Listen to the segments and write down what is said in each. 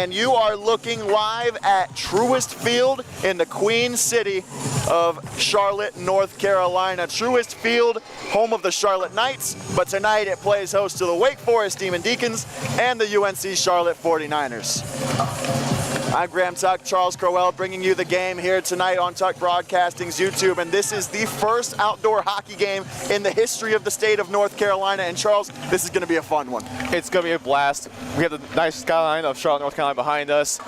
and you are looking live at Truist Field in the Queen City of Charlotte, North Carolina. Truist Field, home of the Charlotte Knights, but tonight it plays host to the Wake Forest Demon Deacons and the UNC Charlotte 49ers. I'm Graham Tuck, Charles Crowell, bringing you the game here tonight on Tuck Broadcasting's YouTube, and this is the first outdoor hockey game in the history of the state of North Carolina. And Charles, this is going to be a fun one. It's going to be a blast. We have the nice skyline of Charlotte, North Carolina behind us.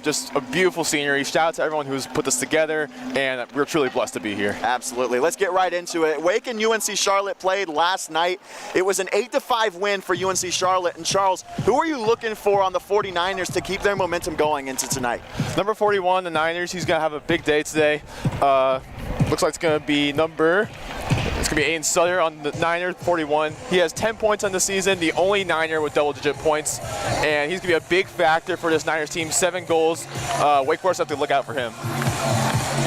Just a beautiful scenery. Shout out to everyone who's put this together, and we're truly blessed to be here. Absolutely. Let's get right into it. Wake and UNC Charlotte played last night. It was an 8-5 win for UNC Charlotte. And Charles, who are you looking for on the 49ers to keep their momentum going into tonight? Number 41, the Niners. He's going to have a big day today. Looks like it's going to be Aiden Sutter on the Niners, 41. He has 10 points on the season, the only Niner with double-digit points, and he's going to be a big factor for this Niners team. 7 goals. Wake Forest have to look out for him.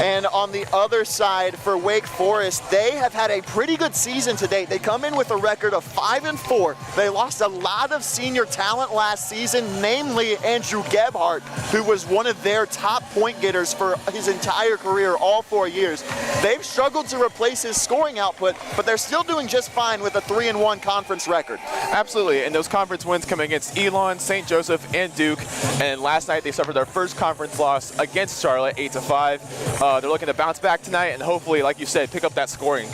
And on the other side for Wake Forest, they have had a pretty good season to date. They come in with a record of 5-4. They lost a lot of senior talent last season, namely Andrew Gebhardt, who was one of their top point getters for his entire career, all 4 years. They've struggled to replace his scoring output, but they're still doing just fine with a 3-1 conference record. Absolutely, and those conference wins come against Elon, St. Joseph, and Duke. And last night they suffered their first conference loss against Charlotte, 8-5. They're looking to bounce back tonight and hopefully, like you said, pick up that scoring.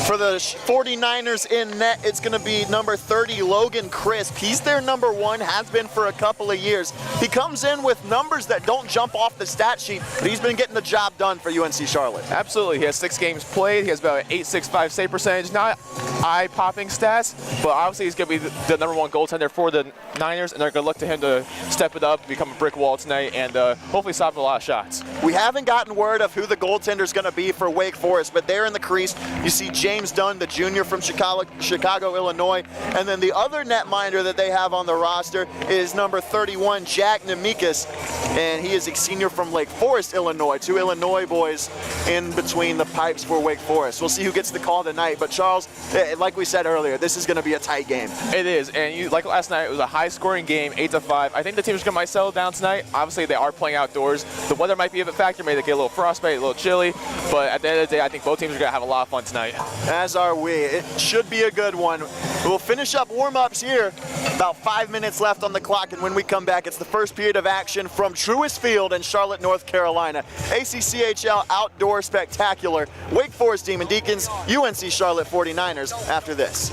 For the 49ers in net, it's going to be number 30, Logan Crisp. He's their number 1, has been for a couple of years. He comes in with numbers that don't jump off the stat sheet, but he's been getting the job done for UNC Charlotte. Absolutely. He has 6 games played. He has about an .865 save percentage. Not eye-popping stats, but obviously he's going to be the number 1 goaltender for the Niners, and they're going to look to him to step it up, become a brick wall tonight, and hopefully stop a lot of shots. We haven't gotten word of who the goaltender is going to be for Wake Forest, but there in the crease, you see James Dunn, the junior from Chicago, Illinois. And then the other netminder that they have on the roster is number 31, Jack Nemekis. And he is a senior from Lake Forest, Illinois. 2 Illinois boys in between the pipes for Wake Forest. We'll see who gets the call tonight. But Charles, like we said earlier, this is going to be a tight game. It is. And like last night, it was a high-scoring game, 8-5. I think the team's going to settle down tonight. Obviously, they are playing outdoors. The weather might be a bit factor. Maybe they get a little frostbite, a little chilly. But at the end of the day, I think both teams are going to have a lot of fun tonight. As are we. It should be a good one. We'll finish up warm-ups here. About 5 minutes left on the clock, and when we come back, it's the first period of action from Truist Field in Charlotte, North Carolina. ACCHL Outdoor Spectacular. Wake Forest Demon Deacons, UNC Charlotte 49ers after this.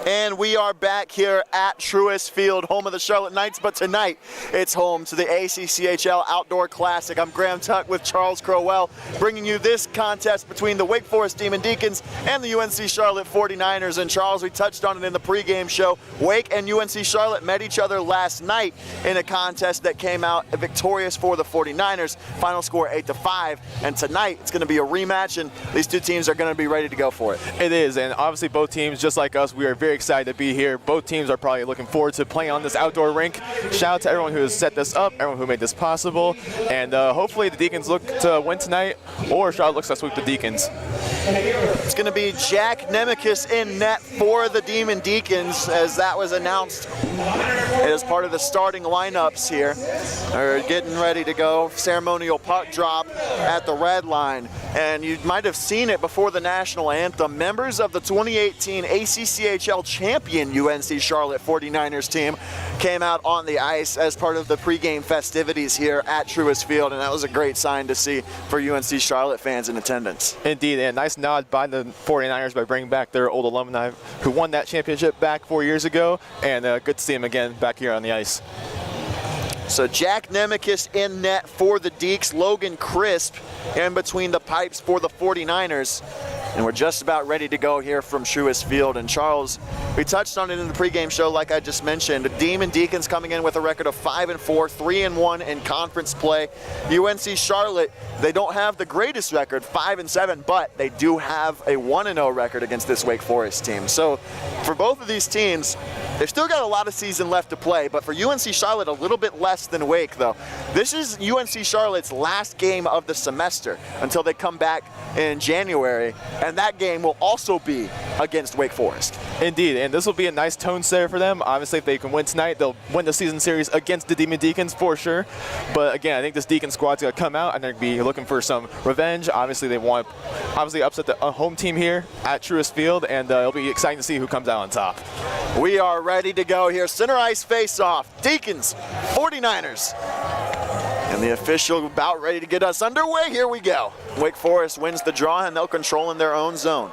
And we are back here at Truist Field, home of the Charlotte Knights, but tonight it's home to the ACCHL Outdoor Classic. I'm Graham Tuck with Charles Crowell, bringing you this contest between the Wake Forest Demon Deacons and the UNC Charlotte 49ers. And Charles, we touched on it in the pregame show. Wake and UNC Charlotte met each other last night in a contest that came out victorious for the 49ers. Final score 8-5. And tonight it's going to be a rematch, and these two teams are going to be ready to go for it. It is, and obviously both teams, just like us, we are very excited to be here. Both teams are probably looking forward to playing on this outdoor rink. Shout out to everyone who has set this up, everyone who made this possible, and hopefully the Deacons look to win tonight, or Charlotte looks to sweep the Deacons. It's going to be Jack Nemekis in net for the Demon Deacons, as that was announced as part of the starting lineups here. They're getting ready to go. Ceremonial puck drop at the red line. And you might have seen it before the national anthem. Members of the 2018 ACCHL champion UNC Charlotte 49ers team came out on the ice as part of the pregame festivities here at Truist Field, and that was a great sign to see for UNC Charlotte fans in attendance. Indeed, and a nice nod by the 49ers by bringing back their old alumni who won that championship back 4 years ago, and good to see them again back here on the ice. So Jack Nemekis in net for the Deeks, Logan Crisp in between the pipes for the 49ers. And we're just about ready to go here from Truist Field. And Charles, we touched on it in the pregame show like I just mentioned. The Demon Deacons coming in with a record of 5-4, 3-1 in conference play. UNC Charlotte, they don't have the greatest record, 5-7, but they do have a 1-0 record against this Wake Forest team. So for both of these teams, they've still got a lot of season left to play, but for UNC Charlotte, a little bit less than Wake, though. This is UNC Charlotte's last game of the semester until they come back in January, and that game will also be against Wake Forest. Indeed, and this will be a nice tone setter for them. Obviously, if they can win tonight, they'll win the season series against the Demon Deacons for sure. But again, I think this Deacon squad's going to come out and they're going to be looking for some revenge. Obviously, they want to upset the home team here at Truist Field, and it'll be exciting to see who comes out on top. We are ready to go here. Center ice face-off. Deacons, 49ers. And the official about ready to get us underway. Here we go. Wake Forest wins the draw, and they'll control in their own zone.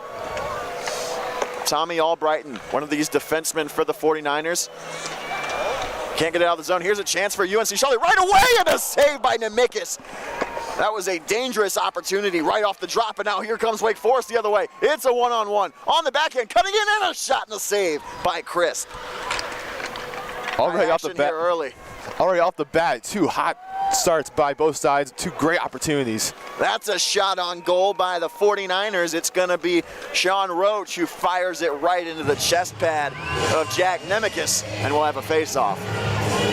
Tommy Albrighton, one of these defensemen for the 49ers. Can't get it out of the zone. Here's a chance for UNC Charlotte right away, and a save by Nemekis. That was a dangerous opportunity right off the drop, and now here comes Wake Forest the other way. It's a one-on-one. On the backhand, cutting in, and a shot and a save by Crisp. Already off the bat. Early. Already off the bat, two hot starts by both sides, two great opportunities. That's a shot on goal by the 49ers. It's going to be Sean Roach who fires it right into the chest pad of Jack Nemekis, and we'll have a face-off.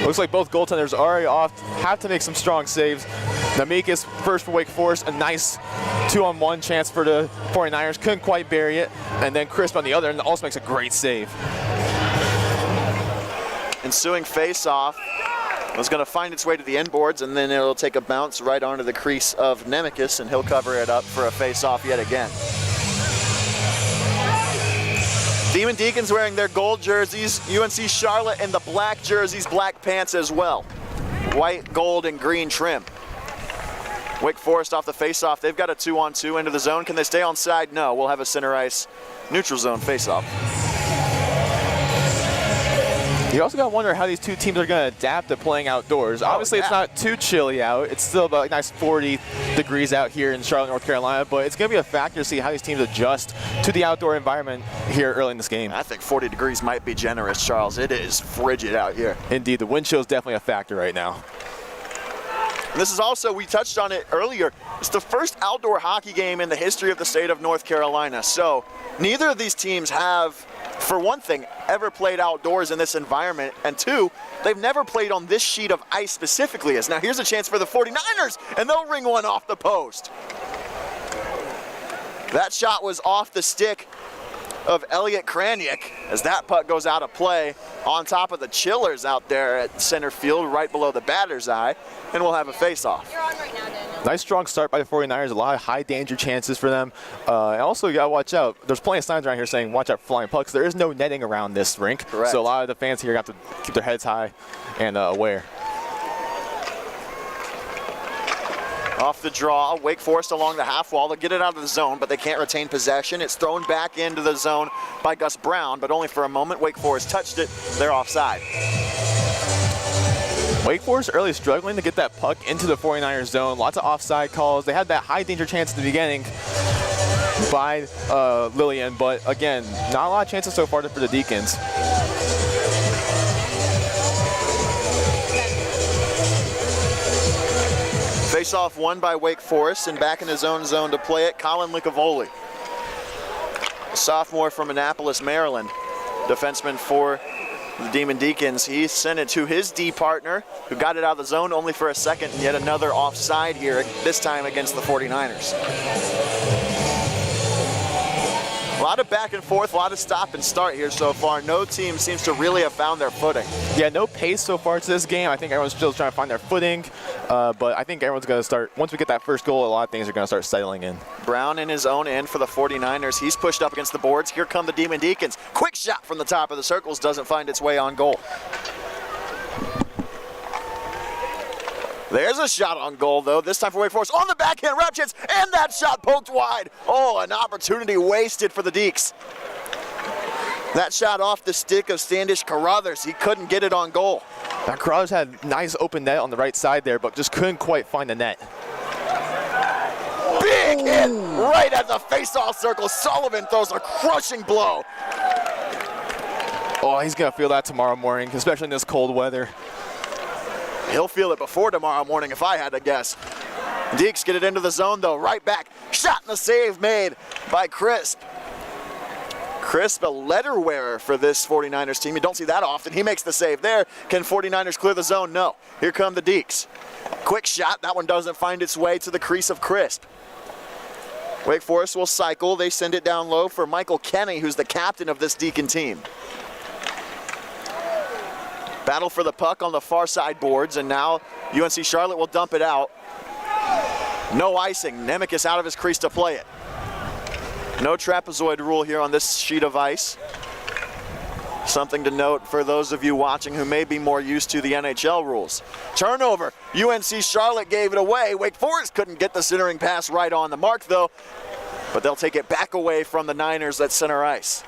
Looks like both goaltenders are already off, have to make some strong saves. Nemekis first for Wake Forest, a nice 2-on-1 chance for the 49ers, couldn't quite bury it, and then Crisp on the other end also makes a great save. Ensuing face-off was going to find its way to the end boards, and then it'll take a bounce right onto the crease of Nemekis, and he'll cover it up for a face-off yet again. Demon Deacons wearing their gold jerseys, UNC Charlotte in the black jerseys, black pants as well. White, gold, and green trim. Wake Forest off the face-off. They've got a 2-on-2 into the zone. Can they stay on side? No. We'll have a center ice neutral zone face-off. You also got to wonder how these two teams are going to adapt to playing outdoors. Obviously, It's not too chilly out. It's still about a nice 40 degrees out here in Charlotte, North Carolina, but it's going to be a factor to see how these teams adjust to the outdoor environment here early in this game. I think 40 degrees might be generous, Charles. It is frigid out here. Indeed, the wind chill is definitely a factor right now. And this is also, we touched on it earlier, it's the first outdoor hockey game in the history of the state of North Carolina. So neither of these teams have, for one thing, ever played outdoors in this environment, and two, they've never played on this sheet of ice specifically. As now here's a chance for the 49ers, and they'll ring one off the post. That shot was off the stick of Elliot Kraniak as that puck goes out of play on top of the chillers out there at center field right below the batter's eye, and we'll have a face-off. You're on right now, Daniel. Nice strong start by the 49ers, a lot of high danger chances for them. And also you got to watch out. There's plenty of signs around here saying watch out for flying pucks. There is no netting around this rink. Correct. So a lot of the fans here have to keep their heads high and aware. Off the draw, Wake Forest along the half wall. They'll get it out of the zone, but they can't retain possession. It's thrown back into the zone by Gus Brown, but only for a moment. Wake Forest touched it. They're offside. Wake Forest early struggling to get that puck into the 49ers zone. Lots of offside calls. They had that high danger chance at the beginning by Lillian, but again, not a lot of chances so far for the Deacons. Face-off won by Wake Forest, and back in his own zone to play it, Colin Licavoli. Sophomore from Annapolis, Maryland. Defenseman for the Demon Deacons. He sent it to his D partner, who got it out of the zone only for a second, and yet another offside here, this time against the 49ers. A lot of back and forth, a lot of stop and start here so far. No team seems to really have found their footing. Yeah, no pace so far to this game. I think everyone's still trying to find their footing, but I think everyone's going to start, once we get that first goal, a lot of things are going to start settling in. Brown in his own end for the 49ers. He's pushed up against the boards. Here come the Demon Deacons. Quick shot from the top of the circles, doesn't find its way on goal. There's a shot on goal, though, this time for Wake Forest. On the backhand, wrap chance, and that shot poked wide. Oh, an opportunity wasted for the Deeks. That shot off the stick of Standish Carruthers. He couldn't get it on goal. Now, Carruthers had nice open net on the right side there, but just couldn't quite find the net. Big hit right at the face-off circle. Sullivan throws a crushing blow. Oh, he's going to feel that tomorrow morning, especially in this cold weather. He'll feel it before tomorrow morning if I had to guess. Deeks get it into the zone, though. Right back. Shot and the save made by Crisp. Crisp, a letter wearer for this 49ers team. You don't see that often. He makes the save there. Can 49ers clear the zone? No. Here come the Deeks. Quick shot. That one doesn't find its way to the crease of Crisp. Wake Forest will cycle. They send it down low for Michael Kenny, who's the captain of this Deacon team. Battle for the puck on the far side boards, and now UNC Charlotte will dump it out. No icing. Nemekis out of his crease to play it. No trapezoid rule here on this sheet of ice. Something to note for those of you watching who may be more used to the NHL rules. Turnover. UNC Charlotte gave it away. Wake Forest couldn't get the centering pass right on the mark, though, but they'll take it back away from the Niners at center ice.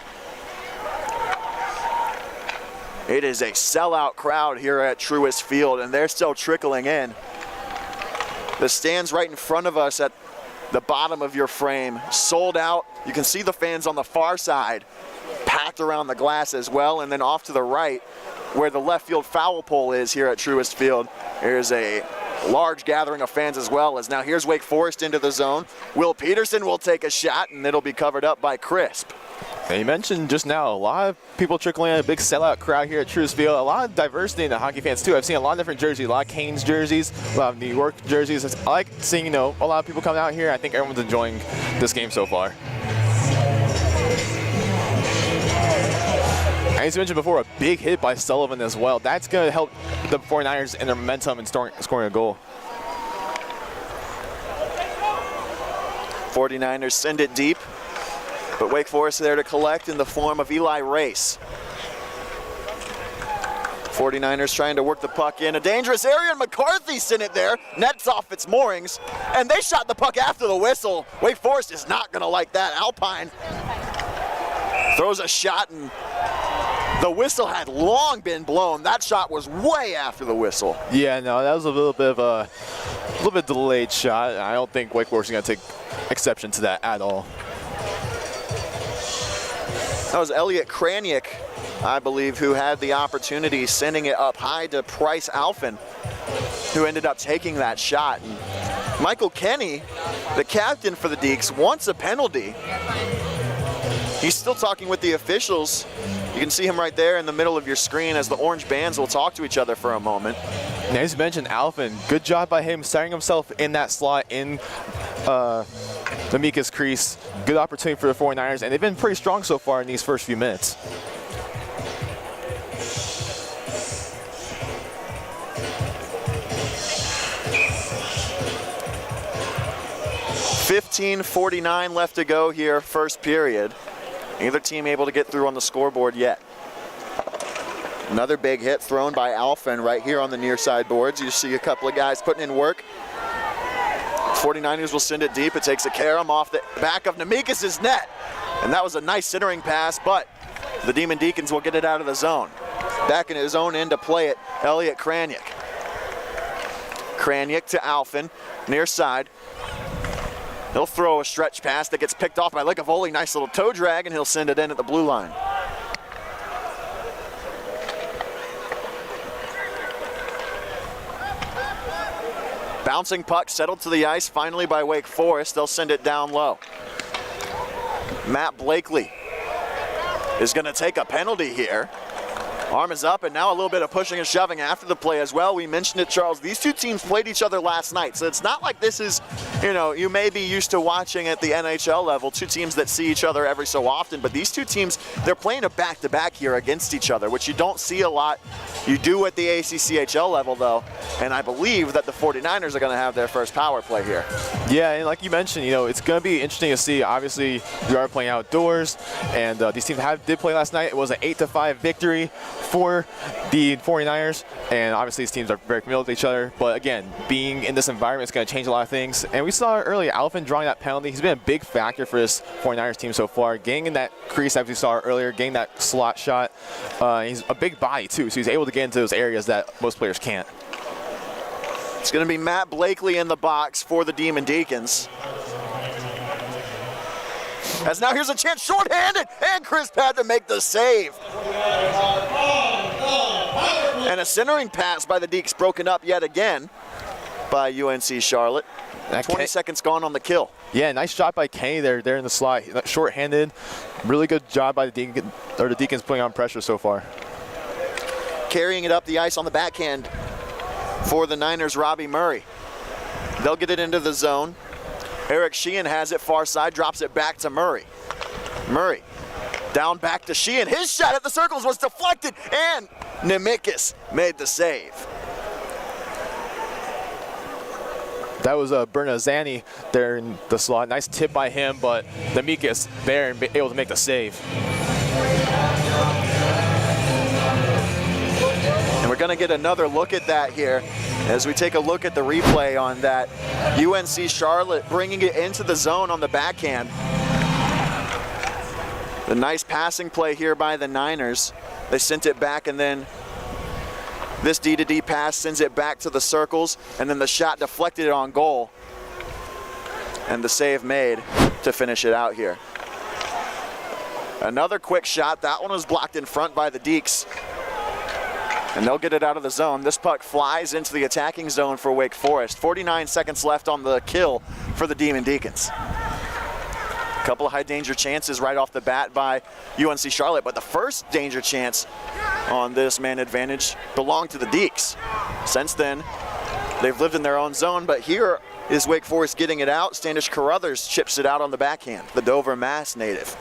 It is a sellout crowd here at Truist Field, and they're still trickling in. The stands right in front of us at the bottom of your frame, sold out. You can see the fans on the far side, packed around the glass as well, and then off to the right, where the left field foul pole is here at Truist Field, there's a large gathering of fans as well. As now here's Wake Forest into the zone. Will Peterson will take a shot, and it'll be covered up by Crisp. And you mentioned just now, a lot of people trickling in, a big sellout crowd here at Truist Field. A lot of diversity in the hockey fans, too. I've seen a lot of different jerseys, a lot of Canes jerseys, a lot of New York jerseys. I like seeing, a lot of people coming out here. I think everyone's enjoying this game so far. And as you mentioned before, a big hit by Sullivan as well. That's going to help the 49ers in their momentum in scoring a goal. 49ers send it deep, but Wake Forest there to collect in the form of Eli Race. 49ers trying to work the puck in. A dangerous area, and McCarthy sent it there. Nets off its moorings, and they shot the puck after the whistle. Wake Forest is not going to like that. Alpine throws a shot, and the whistle had long been blown. That shot was way after the whistle. Yeah, no, that was a little bit delayed shot. I don't think Wake Forest is going to take exception to that at all. That was Elliot Kraniak, I believe, who had the opportunity, sending it up high to Price Alphen, who ended up taking that shot. And Michael Kenny, the captain for the Deeks, wants a penalty. He's still talking with the officials. You can see him right there in the middle of your screen as the orange bands will talk to each other for a moment. Now, as you mentioned, Alphen, good job by him setting himself in that slot in the Mika's crease. Good opportunity for the 49ers, and they've been pretty strong so far in these first few minutes. .49 left to go here, first period. Neither team able to get through on the scoreboard yet. Another big hit thrown by Alphen right here on the near side boards. You see a couple of guys putting in work. 49ers will send it deep. It takes a carom off the back of Nemekis' net. And that was a nice centering pass, but the Demon Deacons will get it out of the zone. Back in his own end to play it, Elliot Kraniak. Kraniak to Alphen, near side. He'll throw a stretch pass that gets picked off by Likavoli. Nice little toe drag, and he'll send it in at the blue line. Bouncing puck settled to the ice finally by Wake Forest. They'll send it down low. Matt Blakely is going to take a penalty here. Arm is up, and now a little bit of pushing and shoving after the play as well. We mentioned it, Charles. These two teams played each other last night, so it's not like this is, you may be used to watching at the NHL level, two teams that see each other every so often, but these two teams, they're playing a back-to-back here against each other, which you don't see a lot. You do at the ACCHL level, though, and I believe that the 49ers are going to have their first power play here. Yeah, and like you mentioned, it's going to be interesting to see. Obviously, we are playing outdoors, and these teams did play last night. It was an 8-5 victory for the 49ers, and obviously these teams are very familiar with each other, but again, being in this environment is going to change a lot of things. And we saw earlier Alphen drawing that penalty. He's been a big factor for this 49ers team so far, getting in that crease as we saw earlier, getting that slot shot. He's a big body too, so he's able to get into those areas that most players can't. It's going to be Matt Blakely in the box for the Demon Deacons. As now here's a chance, shorthanded, and Crisp had to make the save. And a centering pass by the Deeks broken up yet again by UNC Charlotte. 20 seconds gone on the kill. Yeah, nice shot by Kenny there in the slot. Short-handed, really good job by the Deacons putting on pressure so far. Carrying it up the ice on the backhand for the Niners, Robbie Murray. They'll get it into the zone. Eric Sheehan has it far side, drops it back to Murray. Murray down back to Sheehan. His shot at the circles was deflected, and Nemekis made the save. That was Bernazani there in the slot. Nice tip by him, but Nemekis there and able to make the save. And we're going to get another look at that here as we take a look at the replay on that. UNC Charlotte bringing it into the zone on the backhand. The nice passing play here by the Niners. They sent it back, and then this D-to-D pass sends it back to the circles, and then the shot deflected on goal. And the save made to finish it out here. Another quick shot. That one was blocked in front by the Deeks. And they'll get it out of the zone. This puck flies into the attacking zone for Wake Forest. 49 seconds left on the kill for the Demon Deacons. A couple of high danger chances right off the bat by UNC Charlotte, but the first danger chance on this man advantage belonged to the Deeks. Since then, they've lived in their own zone, but here is Wake Forest getting it out. Standish Carruthers chips it out on the backhand, the Dover, Mass native.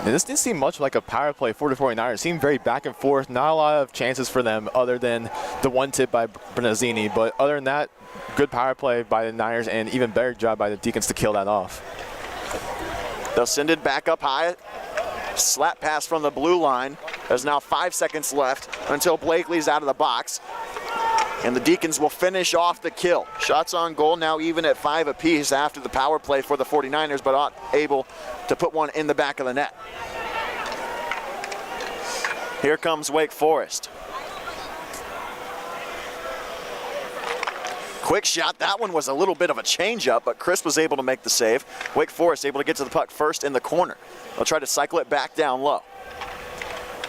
And this didn't seem much like a power play for the 49ers. It seemed very back and forth. Not a lot of chances for them other than the one tip by Bernazzini. But other than that, good power play by the Niners and even better job by the Deacons to kill that off. They'll send it back up high. Slap pass from the blue line. There's now 5 seconds left until Blakely's out of the box. And the Deacons will finish off the kill. Shots on goal now even at 5 apiece after the power play for the 49ers, but not able to put one in the back of the net. Here comes Wake Forest. Quick shot. That one was a little bit of a changeup, but Chris was able to make the save. Wake Forest able to get to the puck first in the corner. They'll try to cycle it back down low.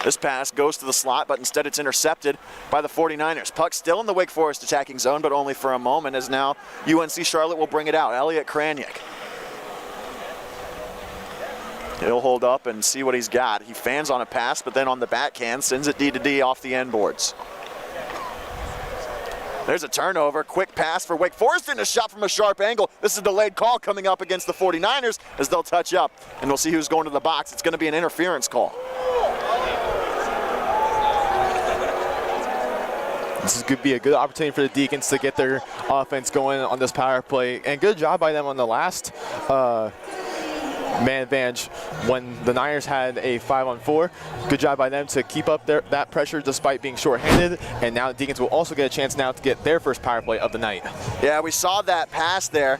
This pass goes to the slot, but instead it's intercepted by the 49ers. Puck still in the Wake Forest attacking zone, but only for a moment, as now UNC Charlotte will bring it out. Elliot Kraniak. He'll hold up and see what he's got. He fans on a pass, but then on the backhand sends it D-to-D off the end boards. There's a turnover. Quick pass for Wake Forest and a shot from a sharp angle. This is a delayed call coming up against the 49ers as they'll touch up, and we'll see who's going to the box. It's going to be an interference call. This is going to be a good opportunity for the Deacons to get their offense going on this power play. And good job by them on the last man advantage when the Niners had a 5-on-4. Good job by them to keep up that pressure despite being shorthanded, and now the Deacons will also get a chance now to get their first power play of the night. Yeah, we saw that pass there,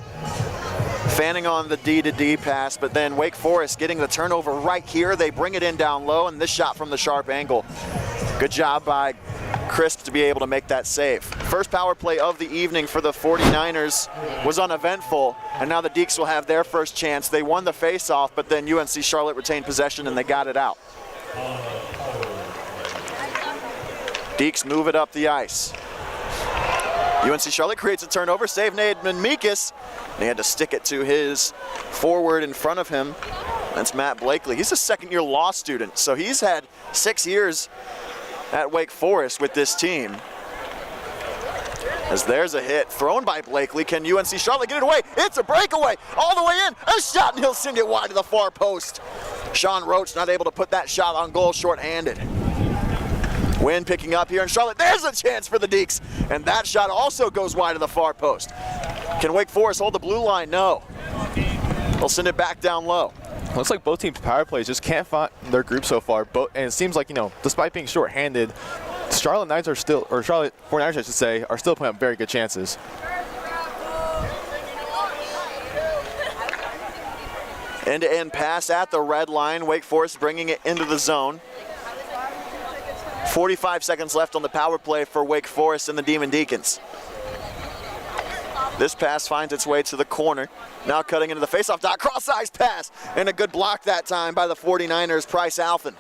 fanning on the D-to-D pass, but then Wake Forest getting the turnover right here. They bring it in down low, and this shot from the sharp angle. Good job by Crisp to be able to make that save. First power play of the evening for the 49ers was uneventful, and now the Deacs will have their first chance. They won the face-off, but then UNC Charlotte retained possession and they got it out. Deacs move it up the ice. UNC Charlotte creates a turnover, save Nademan Meekus. He had to stick it to his forward in front of him. That's Matt Blakely. He's a second-year law student, so he's had 6 years at Wake Forest with this team. As there's a hit thrown by Blakely. Can UNC Charlotte get it away? It's a breakaway all the way in. A shot, and he'll send it wide to the far post. Sean Roach not able to put that shot on goal shorthanded. Wind picking up here in Charlotte. There's a chance for the Deacs. And that shot also goes wide to the far post. Can Wake Forest hold the blue line? No. They'll send it back down low. Looks like both teams' power plays just can't find their group so far. And it seems like, despite being shorthanded, Charlotte 49ers, I should say, are still putting up very good chances. End-to-end pass at the red line. Wake Forest bringing it into the zone. 45 seconds left on the power play for Wake Forest and the Demon Deacons. This pass finds its way to the corner. Now cutting into the faceoff dot, cross-eyes pass, and a good block that time by the 49ers, Price Alphen.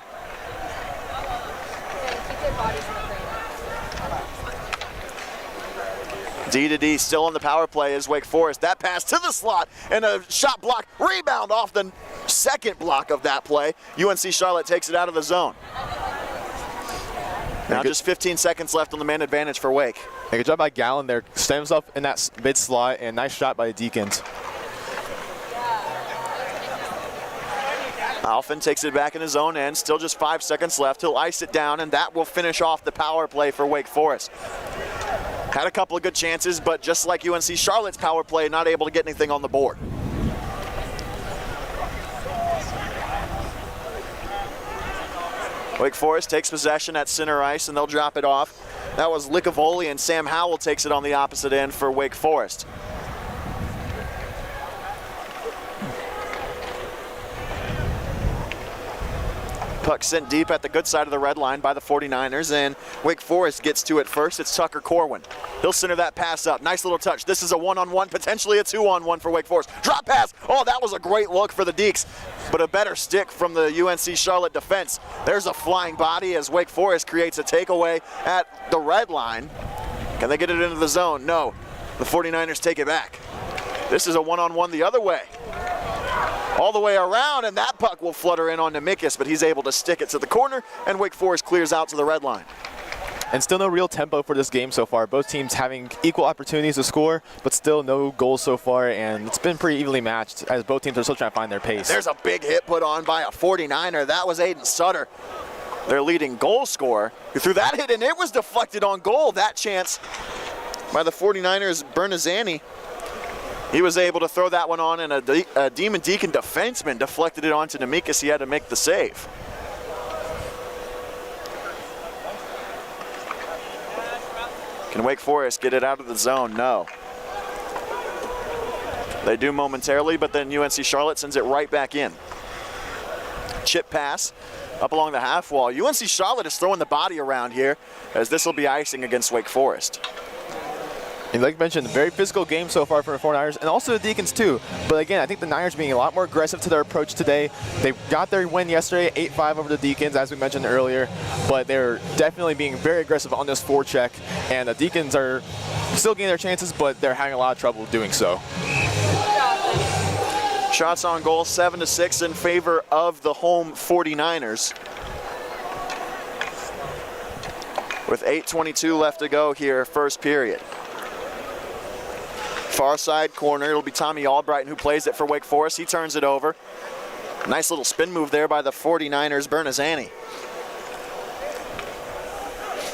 D-to-D still on the power play is Wake Forest. That pass to the slot and a shot block, rebound off the second block of that play. UNC Charlotte takes it out of the zone. Now just 15 seconds left on the man advantage for Wake. Hey, good job by Gallen there. Stems up in that mid slot, and nice shot by the Deacons. Alphen takes it back in his own end. Still just 5 seconds left. He'll ice it down, and that will finish off the power play for Wake Forest. Had a couple of good chances, but just like UNC Charlotte's power play, not able to get anything on the board. Wake Forest takes possession at center ice, and they'll drop it off. That was Licavoli, and Sam Howell takes it on the opposite end for Wake Forest. Puck sent deep at the good side of the red line by the 49ers, and Wake Forest gets to it first. It's Tucker Corwin. He'll center that pass up. Nice little touch. This is a one-on-one, potentially a two-on-one for Wake Forest. Drop pass. Oh, that was a great look for the Deacs, but a better stick from the UNC Charlotte defense. There's a flying body as Wake Forest creates a takeaway at the red line. Can they get it into the zone? No. The 49ers take it back. This is a one-on-one the other way. All the way around, and that puck will flutter in on Nemikis, but he's able to stick it to the corner, and Wake Forest clears out to the red line. And still no real tempo for this game so far. Both teams having equal opportunities to score, but still no goals so far, and it's been pretty evenly matched as both teams are still trying to find their pace. There's a big hit put on by a 49er. That was Aiden Sutter, their leading goal scorer, who threw that hit, and it was deflected on goal. That chance by the 49ers, Bernazani. He was able to throw that one on, and a Demon Deacon defenseman deflected it onto Nemikis. He had to make the save. Can Wake Forest get it out of the zone? No. They do momentarily, but then UNC Charlotte sends it right back in. Chip pass up along the half wall. UNC Charlotte is throwing the body around here, as this will be icing against Wake Forest. And like mentioned, very physical game so far for the 49ers, and also the Deacons too. But again, I think the Niners being a lot more aggressive to their approach today. They got their win yesterday, 8-5 over the Deacons, as we mentioned earlier. But they're definitely being very aggressive on this forecheck, and the Deacons are still getting their chances, but they're having a lot of trouble doing so. Shots on goal, 7-6 in favor of the home 49ers. With 8:22 left to go here, first period. Far side corner, it'll be Tommy Albrighton who plays it for Wake Forest. He turns it over. Nice little spin move there by the 49ers, Bernazani.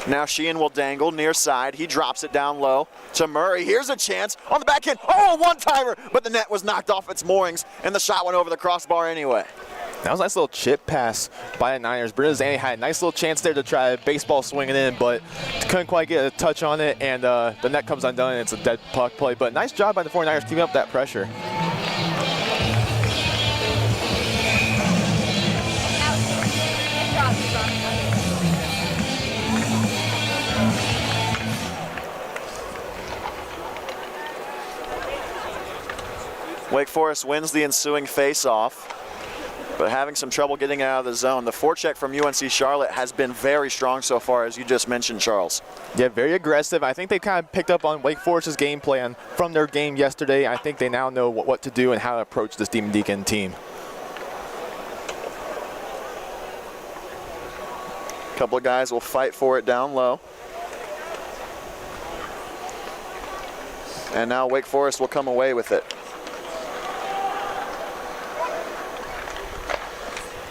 Now Sheehan will dangle near side. He drops it down low to Murray. Here's a chance on the backhand. Oh, one-timer, but the net was knocked off its moorings, and the shot went over the crossbar anyway. That was a nice little chip pass by the Niners. Brenda Zanny had a nice little chance there to try baseball swing it in, but couldn't quite get a touch on it, and the net comes undone, and it's a dead puck play. But nice job by the 49ers keeping up that pressure. Wake Forest wins the ensuing face-off, but having some trouble getting out of the zone. The forecheck from UNC Charlotte has been very strong so far, as you just mentioned, Charles. Yeah, very aggressive. I think they kind of picked up on Wake Forest's game plan from their game yesterday. I think they now know what to do and how to approach this Demon Deacon team. A couple of guys will fight for it down low. And now Wake Forest will come away with it.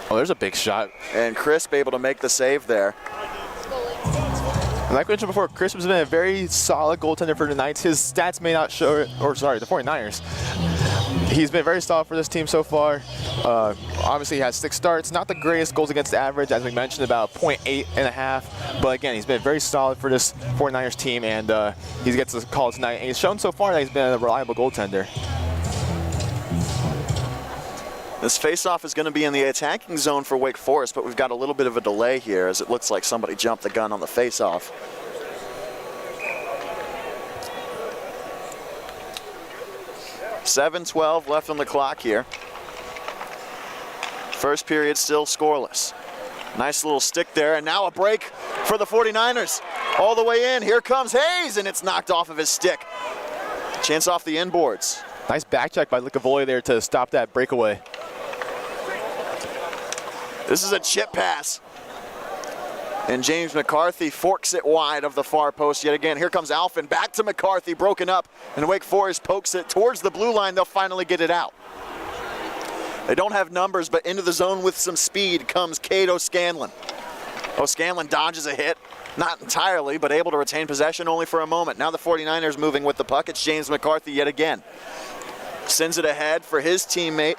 Oh, there's a big shot. And Crisp able to make the save there. Like I mentioned before, Crisp has been a very solid goaltender for the Knights. His stats may not show it, or sorry, the 49ers. He's been very solid for this team so far. Obviously, he has 6 starts. Not the greatest goals against average, as we mentioned, about 0.8.5. But again, he's been very solid for this 49ers team, and he gets the call tonight. And he's shown so far that he's been a reliable goaltender. This faceoff is going to be in the attacking zone for Wake Forest, but we've got a little bit of a delay here as it looks like somebody jumped the gun on the faceoff. .7:12 left on the clock here. First period still scoreless. Nice little stick there, and now a break for the 49ers. All the way in, here comes Hayes, and it's knocked off of his stick. Chance off the inboards. Nice back check by Licavoli there to stop that breakaway. This is a chip pass. And James McCarthy forks it wide of the far post yet again. Here comes Alphin, back to McCarthy, broken up, and Wake Forest pokes it towards the blue line. They'll finally get it out. They don't have numbers, but into the zone with some speed comes Cade O'Scanlan. O'Scanlan dodges a hit, not entirely, but able to retain possession only for a moment. Now the 49ers moving with the puck. It's James McCarthy yet again. Sends it ahead for his teammate.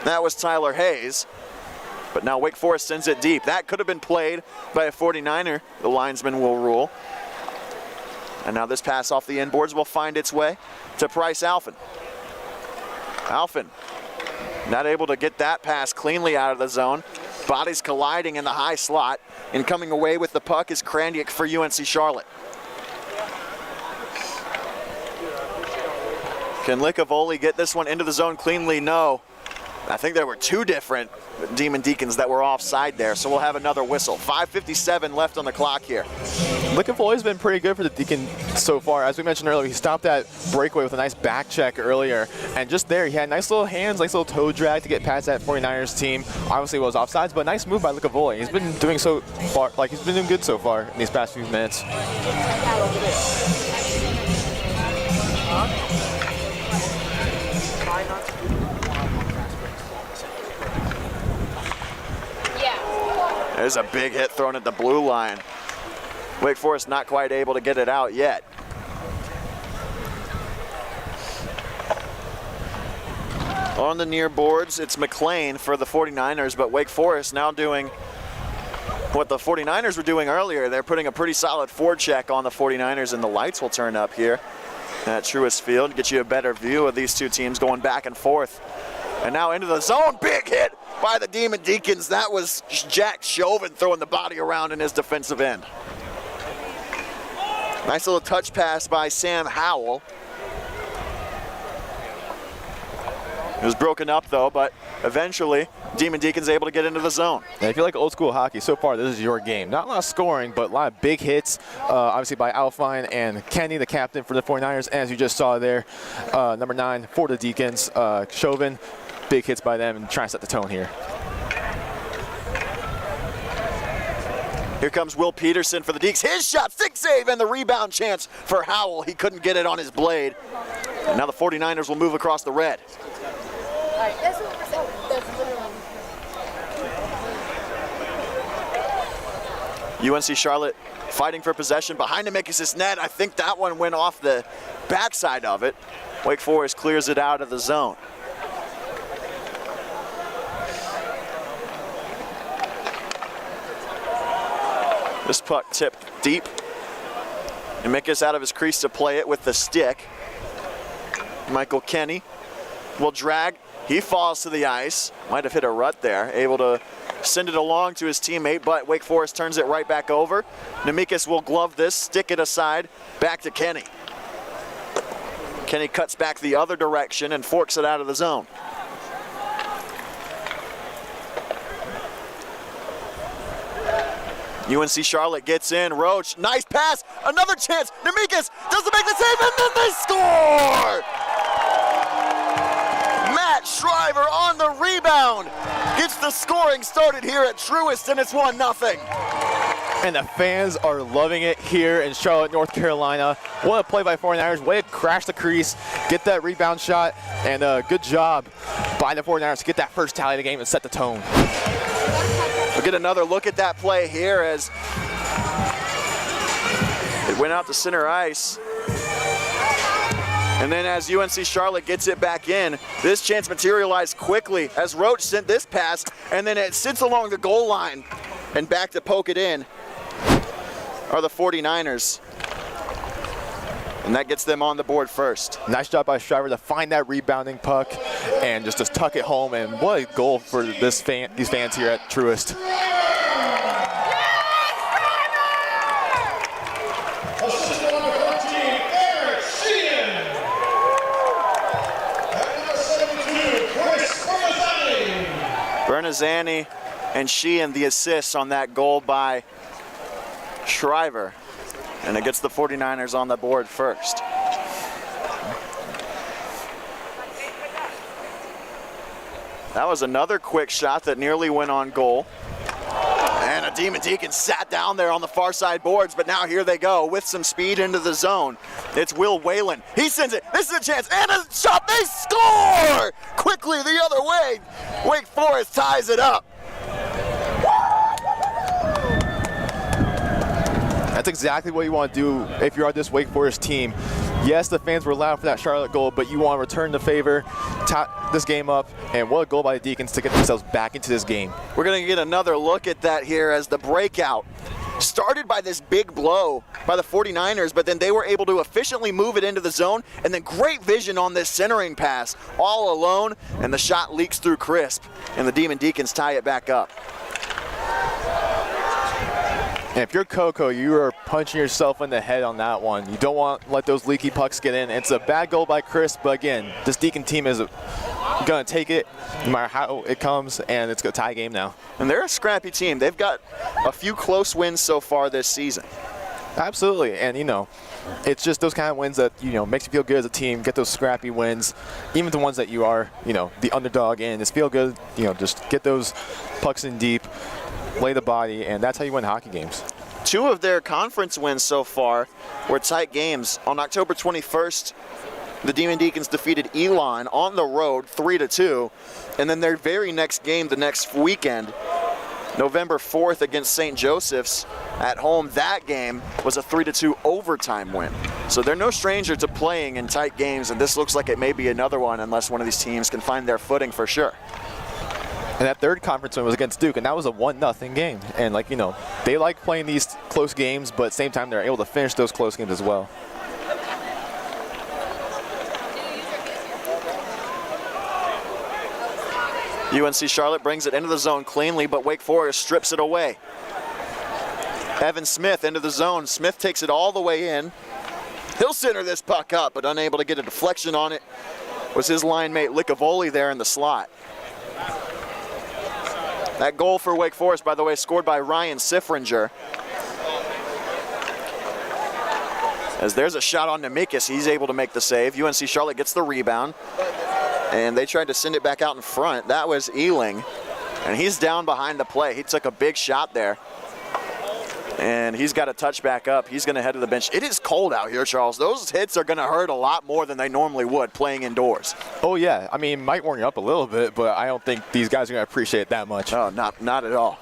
That was Tyler Hayes. But now Wake Forest sends it deep. That could have been played by a 49er, the linesman will rule. And now this pass off the inboards will find its way to Price Alphin. Alphin not able to get that pass cleanly out of the zone. Bodies colliding in the high slot. And coming away with the puck is Krandiak for UNC Charlotte. Can Licavoli get this one into the zone cleanly? No. I think there were 2 different Demon Deacons that were offside there, so we'll have another whistle. 5:57 left on the clock here. Licavoli's been pretty good for the Deacon so far. As we mentioned earlier, he stopped that breakaway with a nice back check earlier, and just there, he had nice little hands, nice little toe drag to get past that 49ers team. Obviously, it was offsides, but nice move by Licavoli. He's been doing so far, like he's been doing good so far in these past few minutes. There's a big hit thrown at the blue line. Wake Forest not quite able to get it out yet. On the near boards, it's McLean for the 49ers, but Wake Forest now doing what the 49ers were doing earlier. They're putting a pretty solid forecheck on the 49ers, and the lights will turn up here at Truist Field. Get you a better view of these two teams going back and forth. And now into the zone, big hit by the Demon Deacons. That was Jack Chauvin throwing the body around in his defensive end. Nice little touch pass by Sam Howell. It was broken up though, but eventually Demon Deacons able to get into the zone. And if you like old school hockey, so far this is your game. Not a lot of scoring, but a lot of big hits, obviously by Alfine and Kenny, the captain for the 49ers. And as you just saw there, number 9 for the Deacons, Chauvin. Big hits by them and trying to set the tone here. Here comes Will Peterson for the Deeks. His shot, stick save, and the rebound chance for Howell. He couldn't get it on his blade. And now the 49ers will move across the red. UNC Charlotte fighting for possession behind Nemikis' net. I think that one went off the backside of it. Wake Forest clears it out of the zone. This puck tipped deep. Nemikis out of his crease to play it with the stick. Michael Kenny will drag. He falls to the ice. Might have hit a rut there. Able to send it along to his teammate, but Wake Forest turns it right back over. Nemikis will glove this, stick it aside, back to Kenny. Kenny cuts back the other direction and forks it out of the zone. UNC Charlotte gets in. Roach, nice pass, another chance. Nemikis doesn't make the save, and then they score! Matt Shriver on the rebound. Gets the scoring started here at Truist, and it's 1-0. And the fans are loving it here in Charlotte, North Carolina. What a play by 49ers. Way to crash the crease, get that rebound shot, and good job by the 49ers to get that first tally of the game and set the tone. We'll get another look at that play here as it went out to center ice. And then as UNC Charlotte gets it back in, this chance materialized quickly as Roach sent this pass, and then it sits along the goal line, and back to poke it in are the 49ers. And that gets them on the board first. Nice job by Shriver to find that rebounding puck and just to tuck it home. And what a goal for these fans here at Truist. Bernazani and Sheehan the assists on that goal by Shriver. And it gets the 49ers on the board first. That was another quick shot that nearly went on goal. And a Demon Deacon sat down there on the far side boards, but now here they go with some speed into the zone. It's Will Whalen. He sends it. This is a chance. And a shot. They score! Quickly the other way. Wake Forest ties it up. That's exactly what you want to do if you're on this Wake Forest team. Yes, the fans were loud for that Charlotte goal, but you want to return the favor, tie this game up, and what a goal by the Deacons to get themselves back into this game. We're going to get another look at that here as the breakout started by this big blow by the 49ers, but then they were able to efficiently move it into the zone, and then great vision on this centering pass, all alone, and the shot leaks through crisp, and the Demon Deacons tie it back up. And if you're Coco, you are punching yourself in the head on that one. You don't want to let those leaky pucks get in. It's a bad goal by Chris, but again, this Deacon team is going to take it no matter how it comes, and it's going to tie game now. And they're a scrappy team. They've got a few close wins so far this season. Absolutely, and it's just those kind of wins that makes you feel good as a team. Get those scrappy wins, even the ones that you are the underdog in. Just feel good. Just get those pucks in deep, lay the body, and that's how you win hockey games. Two of their conference wins so far were tight games. On October 21st, the Demon Deacons defeated Elon on the road 3-2, and then their very next game the next weekend, November 4th against St. Joseph's at home, that game was a 3-2 overtime win. So they're no stranger to playing in tight games, and this looks like it may be another one unless one of these teams can find their footing for sure. And that third conference win was against Duke, and that was a 1-0 game. And they like playing these close games, but at the same time, they're able to finish those close games as well. UNC Charlotte brings it into the zone cleanly, but Wake Forest strips it away. Evan Smith into the zone. Smith takes it all the way in. He'll center this puck up, but unable to get a deflection on it was his line mate Licavoli there in the slot. That goal for Wake Forest, by the way, scored by Ryan Siffringer. As there's a shot on Nemikis, he's able to make the save. UNC Charlotte gets the rebound, and they tried to send it back out in front. That was Ealing, and he's down behind the play. He took a big shot there, and he's got to touch back up. He's going to head to the bench. It is cold out here, Charles. Those hits are going to hurt a lot more than they normally would playing indoors. Oh, yeah. I mean, it might warm you up a little bit, but I don't think these guys are going to appreciate it that much. Oh, not at all.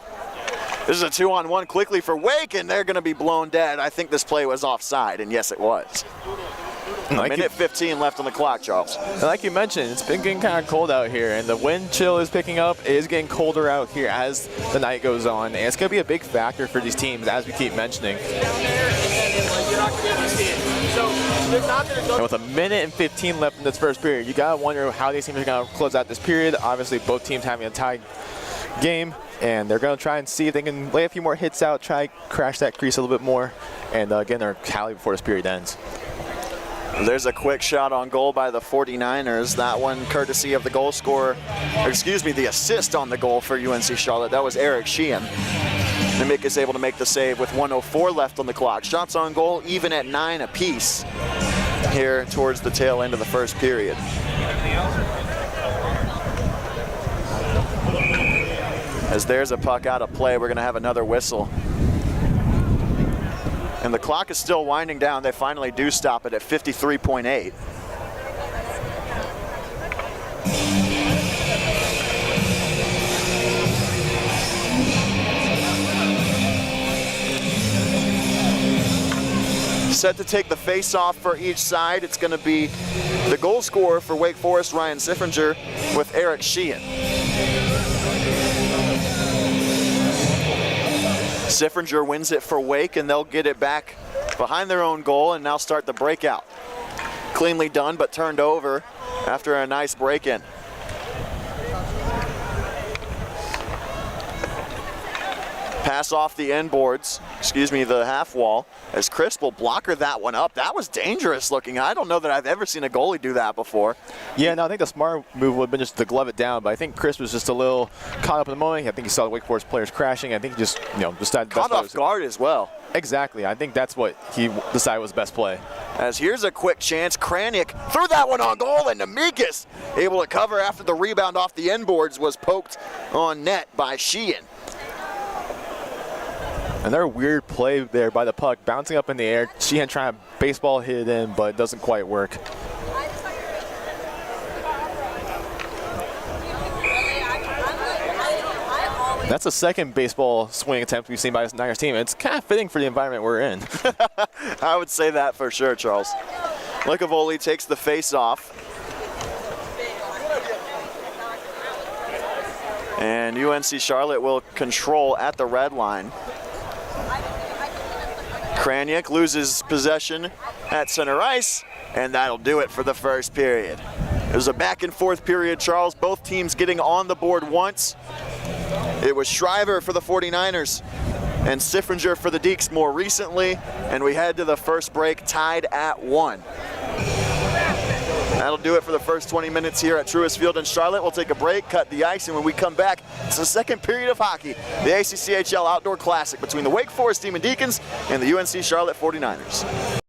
This is a 2-on-1 quickly for Wake, and they're going to be blown dead. I think this play was offside, and yes, it was. A minute 15 left on the clock, Charles. Like you mentioned, it's been getting kind of cold out here, and the wind chill is picking up. It is getting colder out here as the night goes on, and it's going to be a big factor for these teams, as we keep mentioning. And with a minute and 15 left in this first period, you got to wonder how these teams are going to close out this period. Obviously, both teams having a tied game, and they're going to try and see if they can lay a few more hits out, try crash that crease a little bit more, and again, they're tally before this period ends. There's a quick shot on goal by the 49ers. That one courtesy of the goal scorer, or excuse me, the assist on the goal for UNC Charlotte. That was Eric Sheehan. Nimick is able to make the save with 1:04 left on the clock. Shots on goal even at 9 apiece here towards the tail end of the first period. As there's a puck out of play, we're going to have another whistle. And the clock is still winding down. They finally do stop it at 53.8. Set to take the face-off for each side. It's going to be the goal scorer for Wake Forest, Ryan Siffinger, with Eric Sheehan. Siffinger wins it for Wake, and they'll get it back behind their own goal and now start the breakout. Cleanly done, but turned over after a nice break-in. Pass off the end boards, the half wall, as Chris will blocker that one up. That was dangerous looking. I don't know that I've ever seen a goalie do that before. Yeah, no, I think the smart move would have been just to glove it down, but I think Chris was just a little caught up in the moment. I think he saw the Wake Forest players crashing. I think he just, decided caught off guard as well. Exactly. I think that's what he decided was the best play. As here's a quick chance, Kranick threw that one on goal, and Nemikis able to cover after the rebound off the end boards was poked on net by Sheehan. Another weird play there by the puck, bouncing up in the air. Sheehan trying to baseball hit it in, but it doesn't quite work. That's the second baseball swing attempt we've seen by this Niners team. It's kind of fitting for the environment we're in. I would say that for sure, Charles. Likavoli takes the face off. And UNC Charlotte will control at the red line. Kranick loses possession at center ice, and that'll do it for the first period. It was a back and forth period, Charles. Both teams getting on the board once. It was Shriver for the 49ers and Siffinger for the Deeks more recently, and we head to the first break tied at 1. That'll do it for the first 20 minutes here at Truist Field in Charlotte. We'll take a break, cut the ice, and when we come back, it's the second period of hockey, the ACCHL Outdoor Classic between the Wake Forest Demon Deacons and the UNC Charlotte 49ers.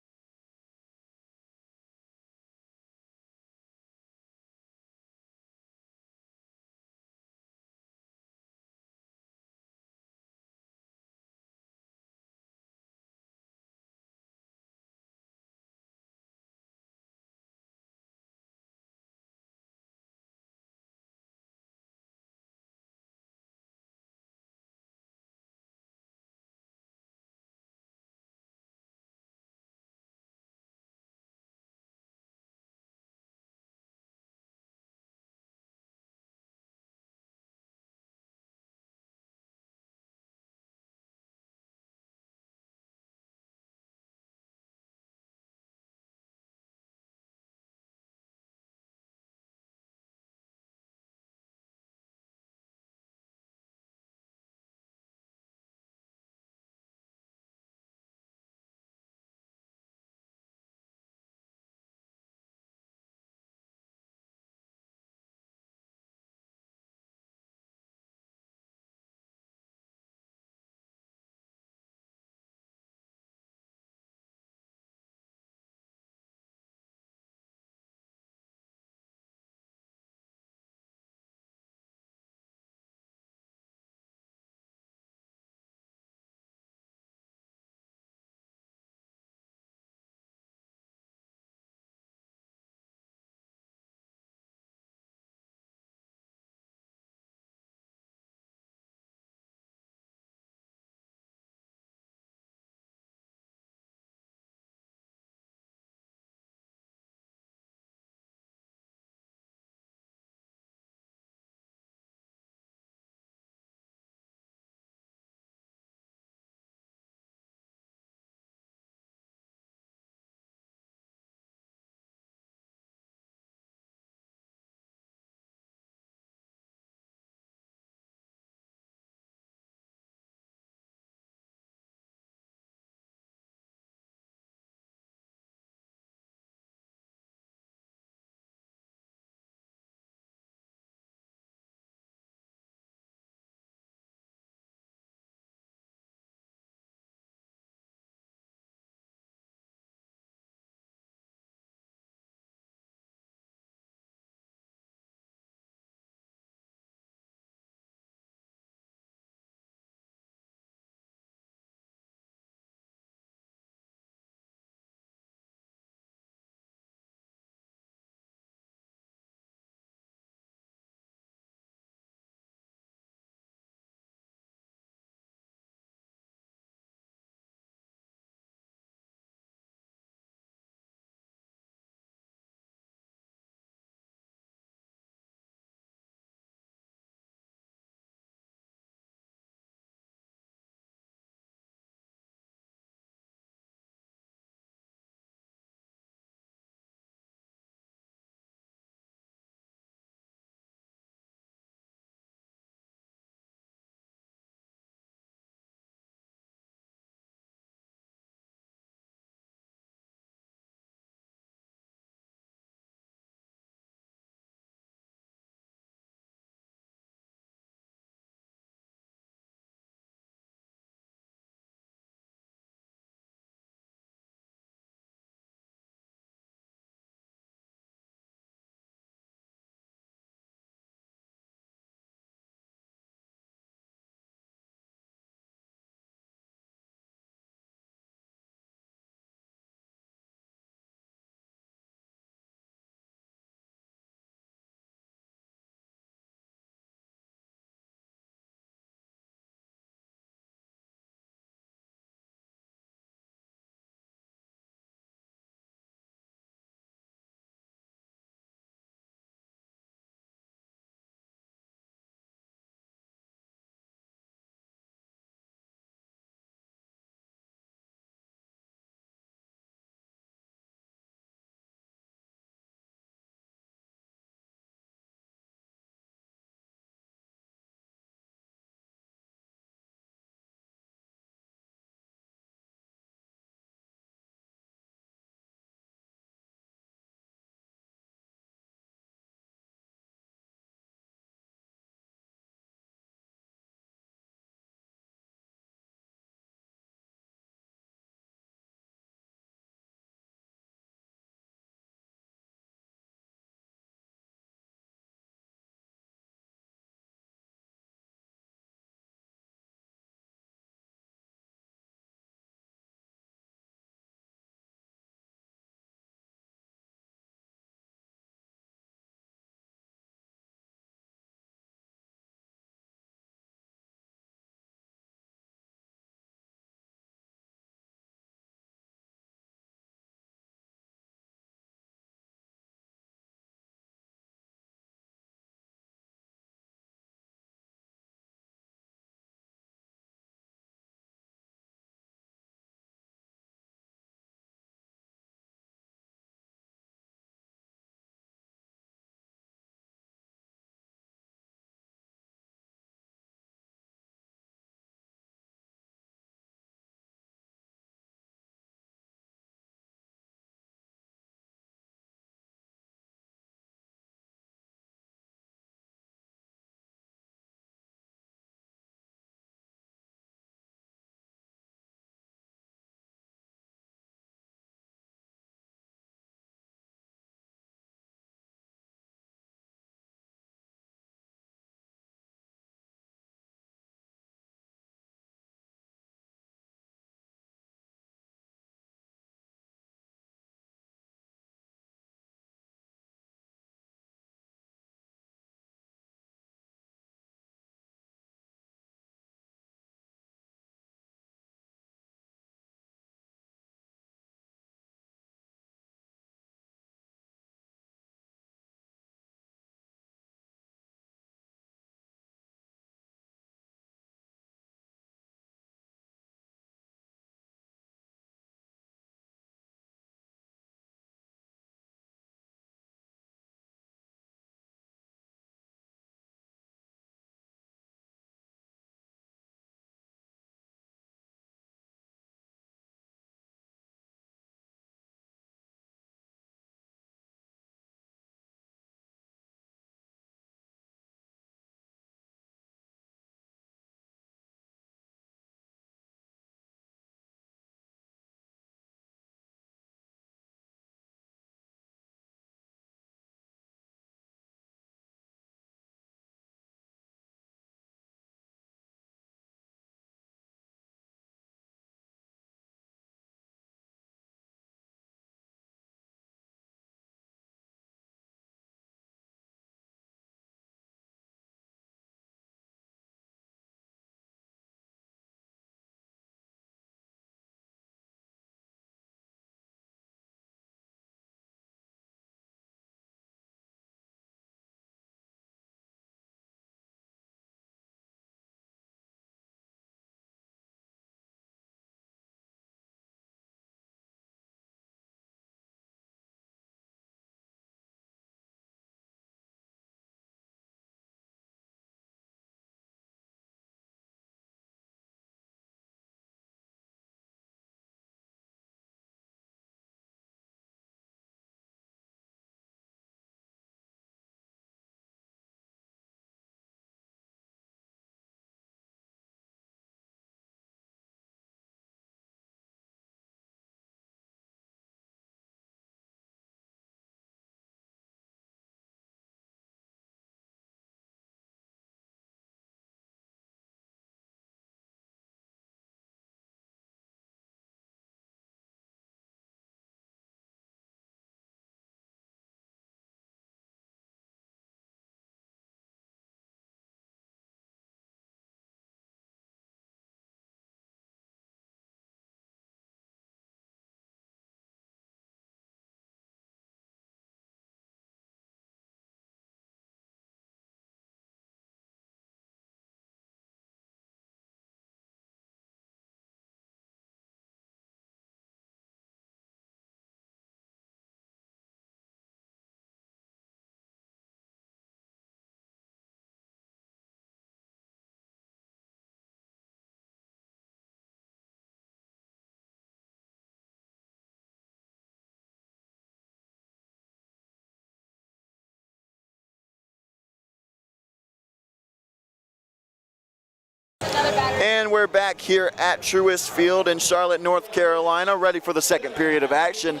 And we're back here at Truist Field in Charlotte, North Carolina, ready for the second period of action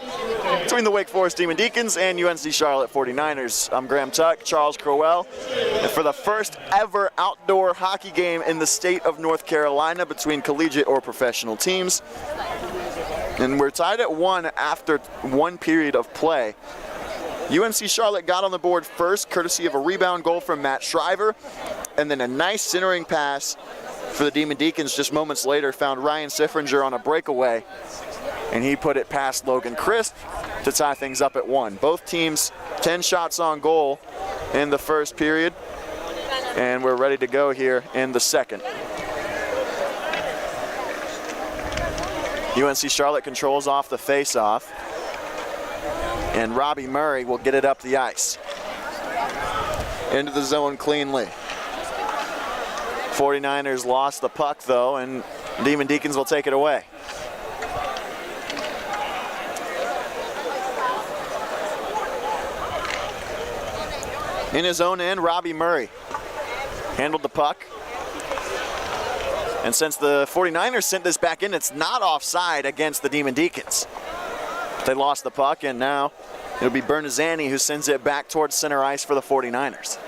between the Wake Forest Demon Deacons and UNC Charlotte 49ers. I'm Graham Tuck, Charles Crowell, and for the first ever outdoor hockey game in the state of North Carolina between collegiate or professional teams. And we're tied at 1 after one period of play. UNC Charlotte got on the board first, courtesy of a rebound goal from Matt Shriver, and then a nice centering pass for the Demon Deacons just moments later found Ryan Siffringer on a breakaway, and he put it past Logan Crisp to tie things up at 1. Both teams 10 shots on goal in the first period, and we're ready to go here in the second. UNC Charlotte controls off the face-off, and Robbie Murray will get it up the ice. Into the zone cleanly. 49ers lost the puck though, and Demon Deacons will take it away. In his own end, Robbie Murray handled the puck. And since the 49ers sent this back in, it's not offside against the Demon Deacons. They lost the puck, and now it'll be Bernazani who sends it back towards center ice for the 49ers.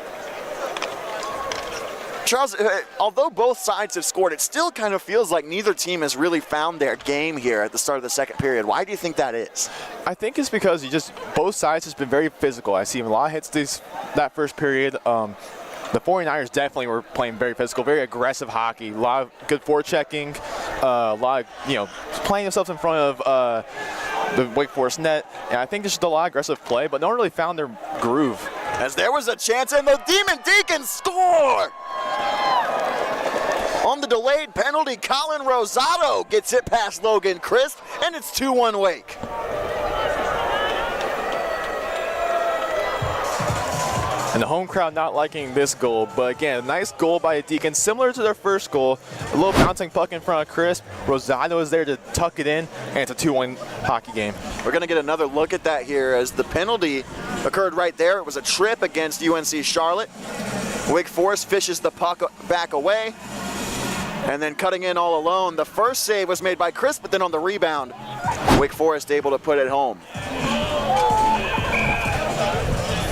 Charles, although both sides have scored, it still kind of feels like neither team has really found their game here at the start of the second period. Why do you think that is? I think it's because both sides has been very physical. I see a lot of hits that first period. The 49ers definitely were playing very physical, very aggressive hockey. A lot of good forechecking, a lot of, playing themselves in front of the Wake Forest net. And I think there's just a lot of aggressive play, but no one really found their groove. As there was a chance, and the Demon Deacons score! On the delayed penalty, Colin Rosado gets it past Logan Crisp, and it's 2-1 Wake. And the home crowd not liking this goal, but again, a nice goal by the Deacons, similar to their first goal. A little bouncing puck in front of Crisp. Rosado is there to tuck it in, and it's a 2-1 hockey game. We're going to get another look at that here as the penalty occurred right there. It was a trip against UNC Charlotte. Wake Forest fishes the puck back away, and then cutting in all alone. The first save was made by Crisp, but then on the rebound, Wake Forest able to put it home.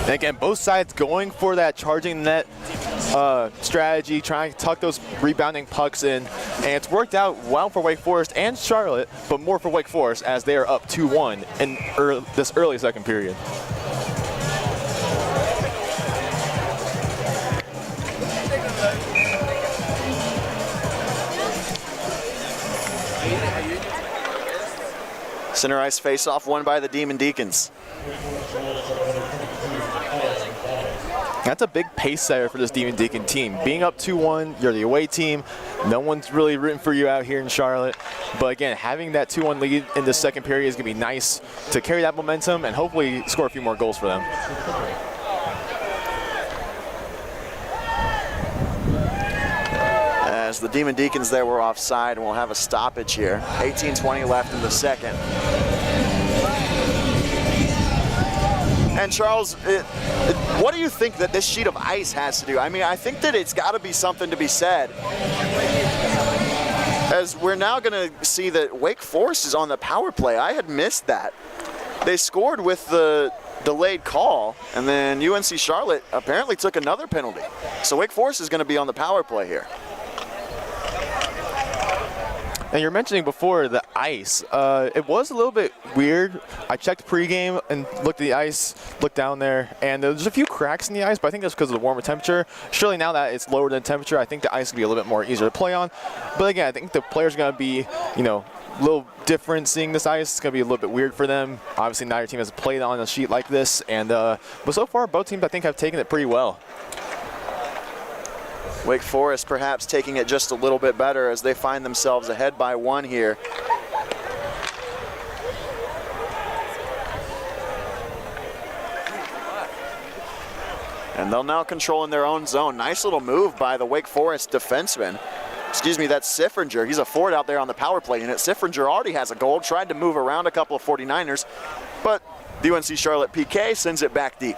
And again, both sides going for that charging net strategy, trying to tuck those rebounding pucks in. And it's worked out well for Wake Forest and Charlotte, but more for Wake Forest as they are up 2-1 in this early second period. Center ice face-off won by the Demon Deacons. That's a big pace setter for this Demon Deacon team. Being up 2-1, you're the away team. No one's really rooting for you out here in Charlotte. But again, having that 2-1 lead in the second period is going to be nice to carry that momentum and hopefully score a few more goals for them. As the Demon Deacons there were offside, and we'll have a stoppage here. 18:20 left in the second. And Charles, what do you think that this sheet of ice has to do? I mean, I think that it's got to be something to be said, as we're now going to see that Wake Forest is on the power play. I had missed that. They scored with the delayed call, and then UNC Charlotte apparently took another penalty. So Wake Forest is going to be on the power play here. And you're mentioning before the ice. It was a little bit weird. I checked pregame and looked at the ice, looked down there, and there's a few cracks in the ice, but I think that's because of the warmer temperature. Surely now that it's lower than temperature, I think the ice will be a little bit more easier to play on. But again, I think the players are going to be, a little different seeing this ice. It's going to be a little bit weird for them. Obviously, neither team has played on a sheet like this, and but so far, both teams, I think, have taken it pretty well. Wake Forest perhaps taking it just a little bit better as they find themselves ahead by 1 here. And they'll now control in their own zone. Nice little move by the Wake Forest defenseman. Excuse me, that's Siffringer. He's a forward out there on the power play unit. Siffringer already has a goal, tried to move around a couple of 49ers, but the UNC Charlotte PK sends it back deep.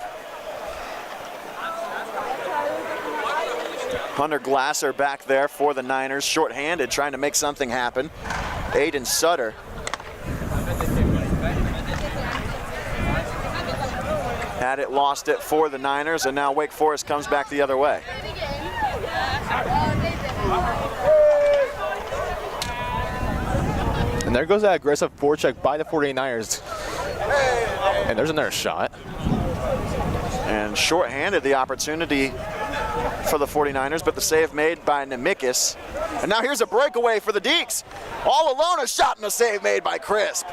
Hunter Glasser back there for the Niners, short-handed, trying to make something happen. Aiden Sutter. Had it, lost it for the Niners, and now Wake Forest comes back the other way. And there goes that aggressive forecheck by the 49ers. And there's another shot. And short-handed the opportunity for the 49ers, but the save made by Nemikis. And now here's a breakaway for the Deeks. All alone, a shot and a save made by Crisp.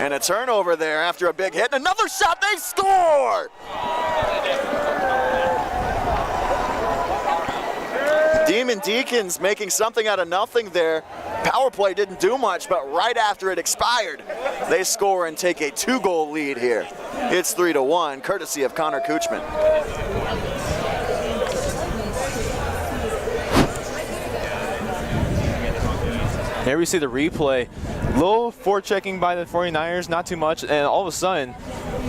And a turnover there after a big hit, and another shot, they score! Demon Deacons making something out of nothing there. Power play didn't do much, but right after it expired, they score and take a 2-goal lead here. It's 3-1, courtesy of Connor Kuchman. Here we see the replay. Little forechecking by the 49ers, not too much, and all of a sudden,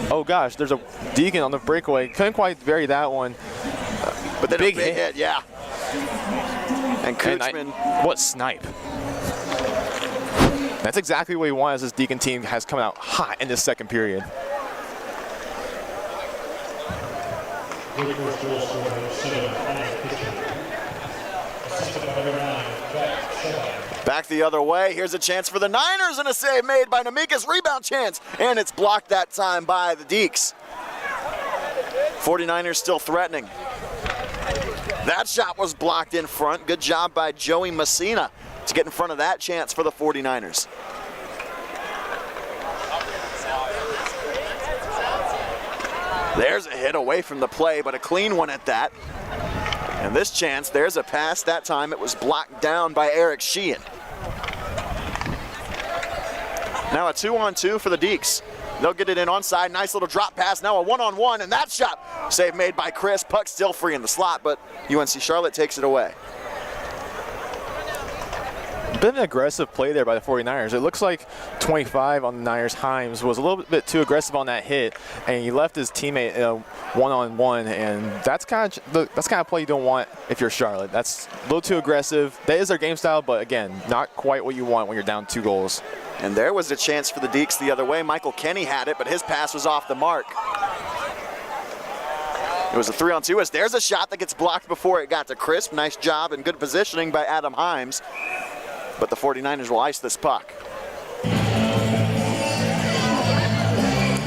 oh gosh, there's a Deacon on the breakaway. Couldn't quite bury that one. But then big hit, yeah. And Kuchman. What snipe. That's exactly what he wants as this Deacon team has come out hot in this second period. Back the other way, here's a chance for the Niners and a save made by Nemikis, rebound chance, and it's blocked that time by the Deeks. 49ers still threatening. That shot was blocked in front. Good job by Joey Messina to get in front of that chance for the 49ers. There's a hit away from the play, but a clean one at that. And this chance, there's a pass. That time it was blocked down by Eric Sheehan. Now a 2-on-2 for the Deeks. They'll get it in onside. Nice little drop pass. Now a 1-on-1, and that shot. Save made by Chris. Puck still free in the slot, but UNC Charlotte takes it away. Bit of an aggressive play there by the 49ers. It looks like 25 on the Niners, Himes, was a little bit too aggressive on that hit, and he left his teammate one-on-one, and that's kind of play you don't want if you're Charlotte. That's a little too aggressive. That is their game style, but again, not quite what you want when you're down 2 goals. And there was a chance for the Deeks the other way. Michael Kenny had it, but his pass was off the mark. It was a 3-on-2 as there's a shot that gets blocked before it got to Crisp. Nice job and good positioning by Adam Himes. But the 49ers will ice this puck.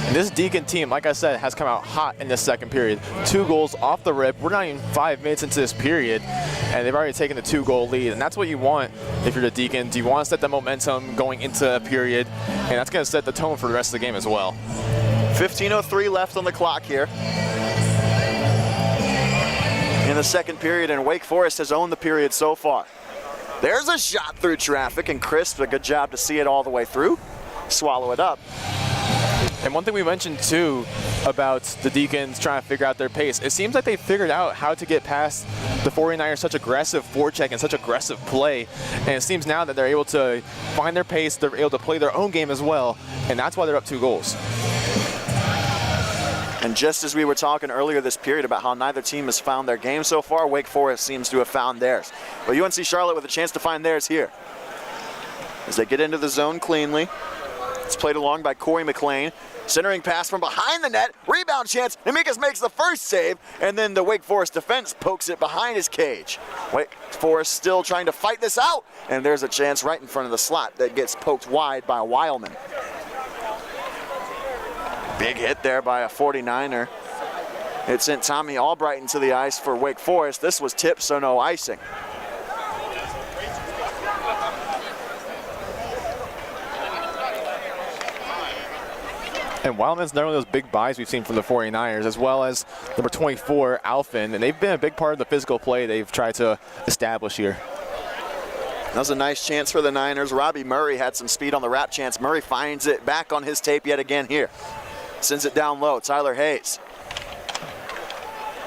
And this Deacon team, like I said, has come out hot in this second period. 2 goals off the rip. We're not even 5 minutes into this period, and they've already taken the 2-goal lead. And that's what you want if you're the Deacons. You want to set that momentum going into a period, and that's going to set the tone for the rest of the game as well. 15:03 left on the clock here in the second period, and Wake Forest has owned the period so far. There's a shot through traffic, and Crisp, a good job to see it all the way through, swallow it up. And one thing we mentioned too about the Deacons trying to figure out their pace, it seems like they figured out how to get past the 49ers, such aggressive forecheck and such aggressive play. And it seems now that they're able to find their pace, they're able to play their own game as well, and that's why they're up 2 goals. And just as we were talking earlier this period about how neither team has found their game so far, Wake Forest seems to have found theirs. But UNC Charlotte with a chance to find theirs here. As they get into the zone cleanly. It's played along by Corey McLean. Centering pass from behind the net. Rebound chance. Nemikis makes the first save, and then the Wake Forest defense pokes it behind his cage. Wake Forest still trying to fight this out, and there's a chance right in front of the slot that gets poked wide by Weilman. Big hit there by a 49er. It sent Tommy Albrighton to the ice for Wake Forest. This was tipped, so no icing. And Wildman's another one of those big buys we've seen from the 49ers, as well as number 24, Alfin. And they've been a big part of the physical play they've tried to establish here. That was a nice chance for the Niners. Robbie Murray had some speed on the wrap chance. Murray finds it back on his tape yet again here. Sends it down low. Tyler Hayes.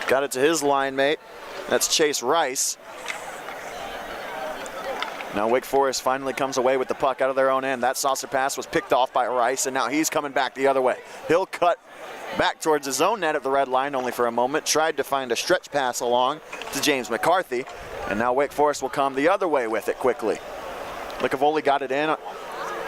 Got it to his line mate. That's Chase Rice. Now Wake Forest finally comes away with the puck out of their own end. That saucer pass was picked off by Rice, and now he's coming back the other way. He'll cut back towards his own net at the red line only for a moment. Tried to find a stretch pass along to James McCarthy, and now Wake Forest will come the other way with it quickly. Licavoli got it in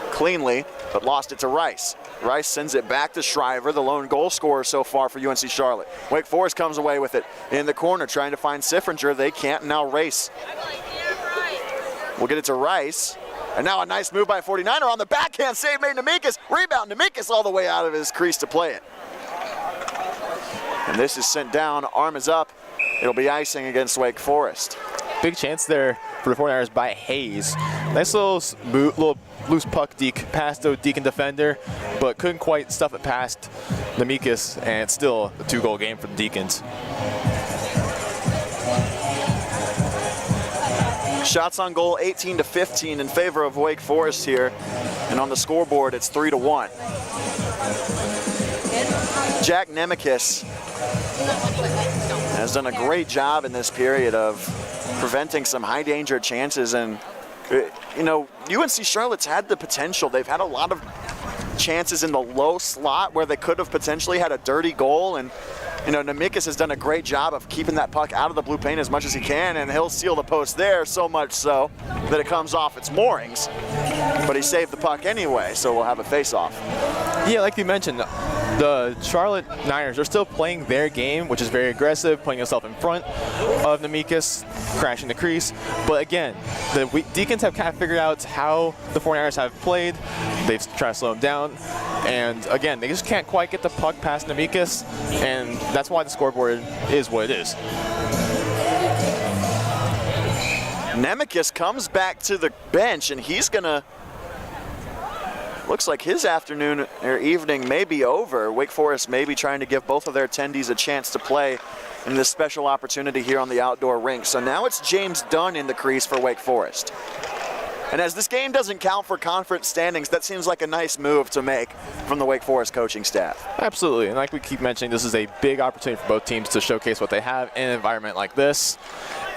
cleanly, but lost it to Rice. Rice sends it back to Shriver, the lone goal scorer so far for UNC Charlotte. Wake Forest comes away with it in the corner, trying to find Siffringer. They can't. Now Race will get it to Rice. And now a nice move by 49er on the backhand save made Nemekis. Rebound, Nemekis all the way out of his crease to play it. And this is sent down, arm is up. It'll be icing against Wake Forest. Big chance there for the 49ers by Hayes. Nice little loose puck deke past the Deacon defender, but couldn't quite stuff it past Nemekis, and it's still a 2-goal game for the Deacons. Shots on goal 18-15 in favor of Wake Forest here, and on the scoreboard it's 3-1. Jack Nemekis has done a great job in this period of preventing some high danger chances, and you know, UNC Charlotte's had the potential. They've had a lot of chances in the low slot where they could have potentially had a dirty goal, and you know, Nemekis has done a great job of keeping that puck out of the blue paint as much as he can, and he'll seal the post there, so much so that it comes off its moorings. But he saved the puck anyway, so we'll have a face-off. Yeah, like you mentioned, the Charlotte Niners are still playing their game, which is very aggressive, putting yourself in front of Nemekis, crashing the crease. But again, the Deacons have kind of figured out how the 49ers have played. They've tried to slow them down. And again, they just can't quite get the puck past Nemekis, and that's why the scoreboard is what it is. Nemekis comes back to the bench, and he's gonna, looks like his afternoon or evening may be over. Wake Forest may be trying to give both of their attendees a chance to play in this special opportunity here on the outdoor rink. So now it's James Dunn in the crease for Wake Forest. And as this game doesn't count for conference standings, that seems like a nice move to make from the Wake Forest coaching staff. Absolutely, and like we keep mentioning, this is a big opportunity for both teams to showcase what they have in an environment like this.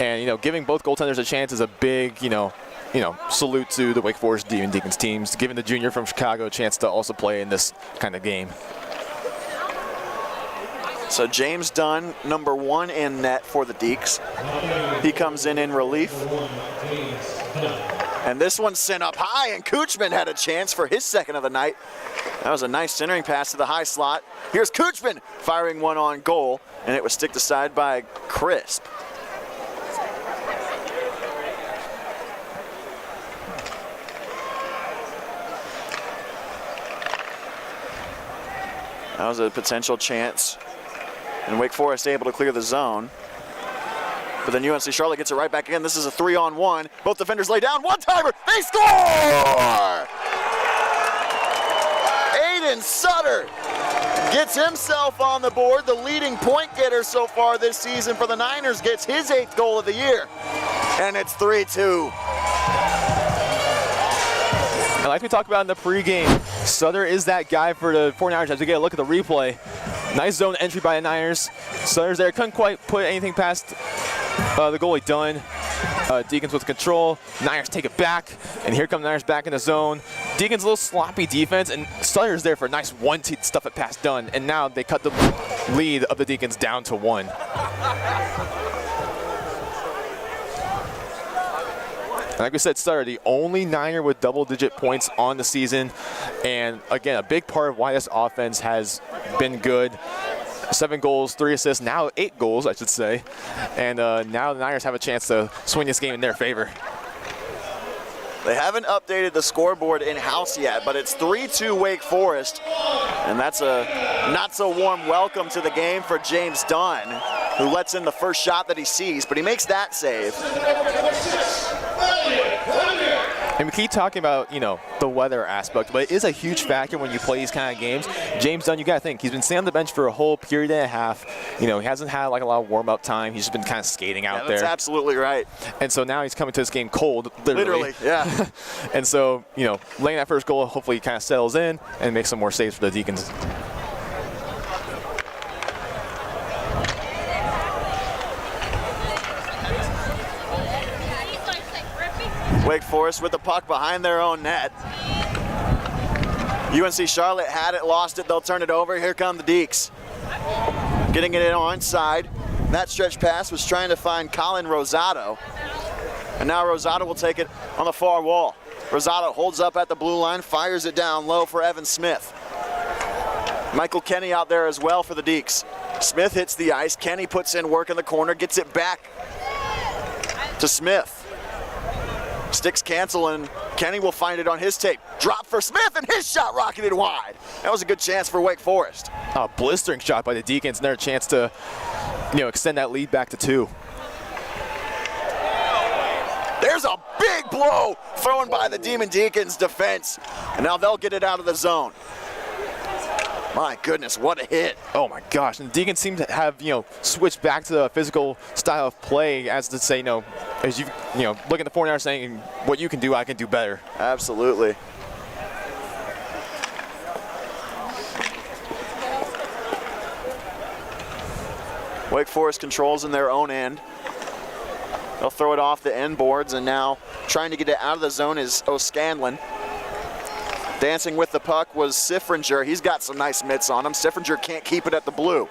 And you know, giving both goaltenders a chance is a big, you know, salute to the Wake Forest and Deacons teams, giving the junior from Chicago a chance to also play in this kind of game. So James Dunn, number 1 in net for the Deeks. He comes in relief. And this one's sent up high, and Kuchman had a chance for his second of the night. That was a nice centering pass to the high slot. Here's Kuchman firing one on goal, and it was sticked aside by Crisp. That was a potential chance, and Wake Forest able to clear the zone. But then UNC Charlotte gets it right back again. This is a 3-on-1. Both defenders lay down. One-timer. They score! Aiden Sutter gets himself on the board. The leading point getter so far this season for the Niners gets his 8th goal of the year. And it's 3-2. And like we talked about in the pregame, Sutter is that guy for the 49ers. As we get a look at the replay, nice zone entry by the Niners. Sutter's there, couldn't quite put anything past the goalie Dunn. Deacons with control. Niners take it back, and here come the Niners back in the zone. Deacons a little sloppy defense, and Sutter's there for a nice 1-2 stuff it past Dunn, and now they cut the lead of the Deacons down to 1. Like we said, Sutter, the only Niner with double-digit points on the season. And again, a big part of why this offense has been good. 7 goals, 3 assists, now 8 goals, I should say. And now the Niners have a chance to swing this game in their favor. They haven't updated the scoreboard in-house yet, but it's 3-2 Wake Forest. And that's a not-so-warm welcome to the game for James Dunn, who lets in the first shot that he sees, but he makes that save. And we keep talking about, you know, the weather aspect, but it is a huge factor when you play these kind of games. James Dunn, you got to think, he's been sitting on the bench for a whole period and a half. You know, he hasn't had like a lot of warm-up time. He's just been kind of skating out there. That's absolutely right. And so now he's coming to this game cold, literally. Yeah. And so, you know, laying that first goal, hopefully he kind of settles in and makes some more saves for the Deacons. Wake Forest with the puck behind their own net. UNC Charlotte had it, lost it, they'll turn it over. Here come the Deeks. Getting it in onside. That stretch pass was trying to find Colin Rosado. And now Rosado will take it on the far wall. Rosado holds up at the blue line, fires it down low for Evan Smith. Michael Kenny out there as well for the Deeks. Smith hits the ice, Kenny puts in work in the corner, gets it back to Smith. Sticks cancel and Kenny will find it on his tape. Drop for Smith and his shot rocketed wide. That was a good chance for Wake Forest. A blistering shot by the Deacons and their chance to, extend that lead back to 2. There's a big blow thrown by the Demon Deacons defense. And now they'll get it out of the zone. My goodness, what a hit. Oh my gosh, and the Deacons seem to have, switched back to the physical style of play, as to say, as you look at the 49ers saying, what you can do, I can do better. Absolutely. Wake Forest controls in their own end. They'll throw it off the end boards, and now trying to get it out of the zone is O'Scanlan. Dancing with the puck was Siffringer. He's got some nice mitts on him. Siffringer can't keep it at the blue.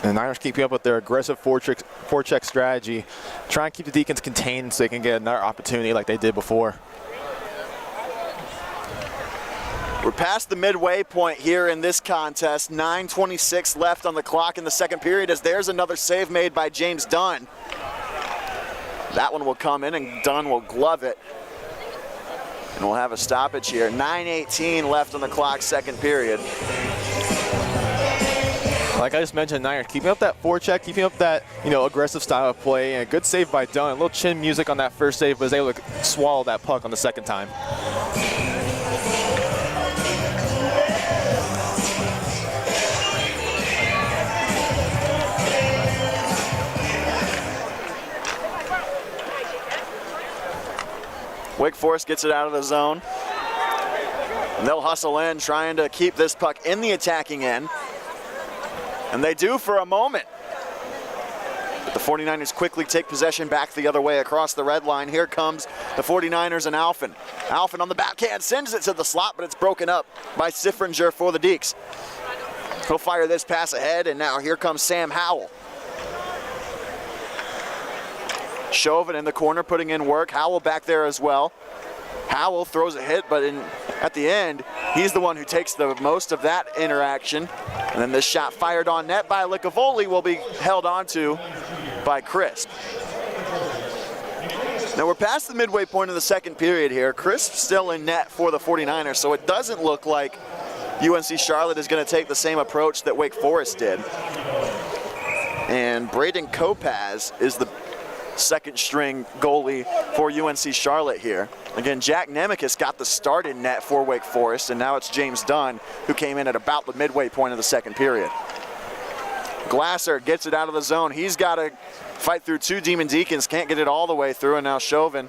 And the Niners keeping up with their aggressive forecheck strategy, trying to keep the Deacons contained so they can get another opportunity like they did before. We're past the midway point here in this contest. 9:26 left on the clock in the second period as there's another save made by James Dunn. That one will come in and Dunn will glove it. And we'll have a stoppage here. 9:18 left on the clock, second period. Like I just mentioned, Niners keeping up that forecheck, keeping up that aggressive style of play, and a good save by Dunn. A little chin music on that first save, but was able to swallow that puck on the second time. Wake Forest gets it out of the zone. And they'll hustle in, trying to keep this puck in the attacking end. And they do for a moment. But the 49ers quickly take possession back the other way across the red line. Here comes the 49ers and Alphen. Alphen on the backhand sends it to the slot, but it's broken up by Siffringer for the Deeks. He'll fire this pass ahead, and now here comes Sam Howell. Chauvin in the corner putting in work. Howell back there as well. Howell throws a hit, but at the end, he's the one who takes the most of that interaction. And then this shot fired on net by Licavoli will be held onto by Crisp. Now we're past the midway point of the second period here. Crisp still in net for the 49ers, so it doesn't look like UNC Charlotte is going to take the same approach that Wake Forest did. And Braden Kopaz is the second string goalie for UNC Charlotte here. Again, Jack Nemekis got the start in net for Wake Forest, and now it's James Dunn who came in at about the midway point of the second period. Glasser gets it out of the zone. He's got to fight through 2 Demon Deacons, can't get it all the way through, and now Chauvin,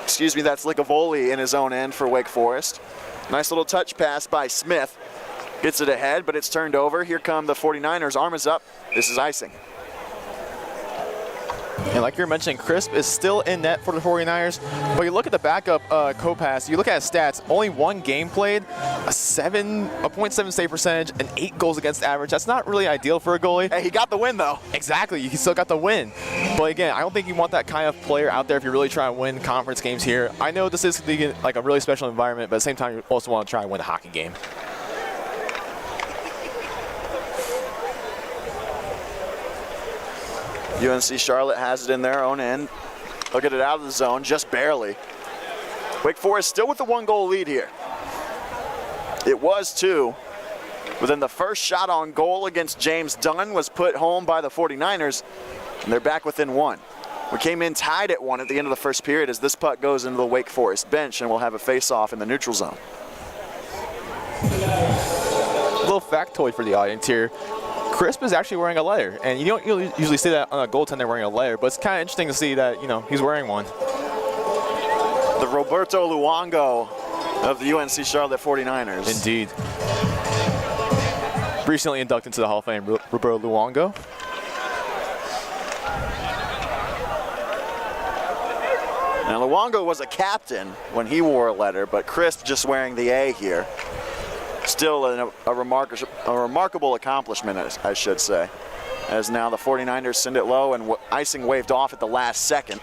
that's Licavoli in his own end for Wake Forest. Nice little touch pass by Smith. Gets it ahead, but it's turned over. Here come the 49ers, arm is up. This is icing. And like you're mentioning, Crisp is still in net for the 49ers, but you look at the backup Kopass, you look at his stats, only 1 game played, a .7 save percentage, and 8 goals against average. That's not really ideal for a goalie. Hey, he got the win though. Exactly, he still got the win. But again, I don't think you want that kind of player out there if you're really trying to win conference games here. I know this is like a really special environment, but at the same time, you also want to try and win a hockey game. UNC Charlotte has it in their own end. They'll get it out of the zone, just barely. Wake Forest still with the 1-goal lead here. It was 2. But then the first shot on goal against James Dunn was put home by the 49ers, and they're back within 1. We came in tied at 1 at the end of the first period as this puck goes into the Wake Forest bench, and we'll have a face-off in the neutral zone. A little factoid for the audience here. Crisp is actually wearing a letter, and you don't usually see that on a goaltender wearing a letter, but it's kind of interesting to see that, he's wearing one. The Roberto Luongo of the UNC Charlotte 49ers. Indeed. Recently inducted into the Hall of Fame, Roberto Luongo. Now Luongo was a captain when he wore a letter, but Crisp just wearing the A here. Still a remarkable accomplishment, I should say, as now the 49ers send it low and icing waved off at the last second.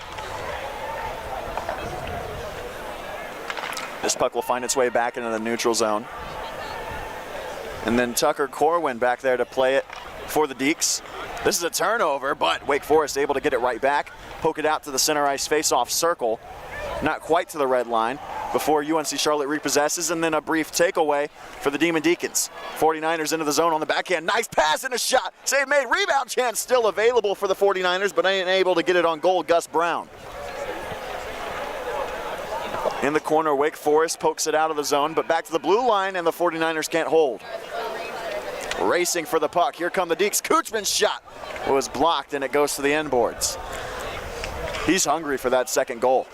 This puck will find its way back into the neutral zone. And then Tucker Corwin back there to play it for the Deeks. This is a turnover, but Wake Forest able to get it right back, poke it out to the center ice face-off circle, not quite to the red line, before UNC Charlotte repossesses, and then a brief takeaway for the Demon Deacons. 49ers into the zone on the backhand. Nice pass and a shot. Save made. Rebound chance still available for the 49ers, but ain't able to get it on goal. Gus Brown. In the corner, Wake Forest pokes it out of the zone, but back to the blue line, and the 49ers can't hold. Racing for the puck. Here come the Deeks. Kuchman's shot was blocked, and it goes to the end boards. He's hungry for that second goal.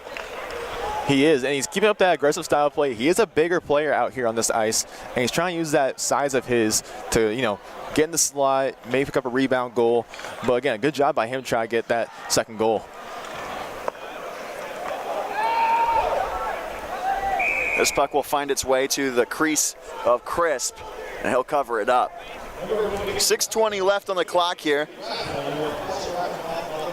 He is, and he's keeping up that aggressive style of play. He is a bigger player out here on this ice, and he's trying to use that size of his to, you know, get in the slot, maybe pick up a rebound goal. But again, good job by him trying to get that second goal. This puck will find its way to the crease of Crisp, and he'll cover it up. 6:20 left on the clock here.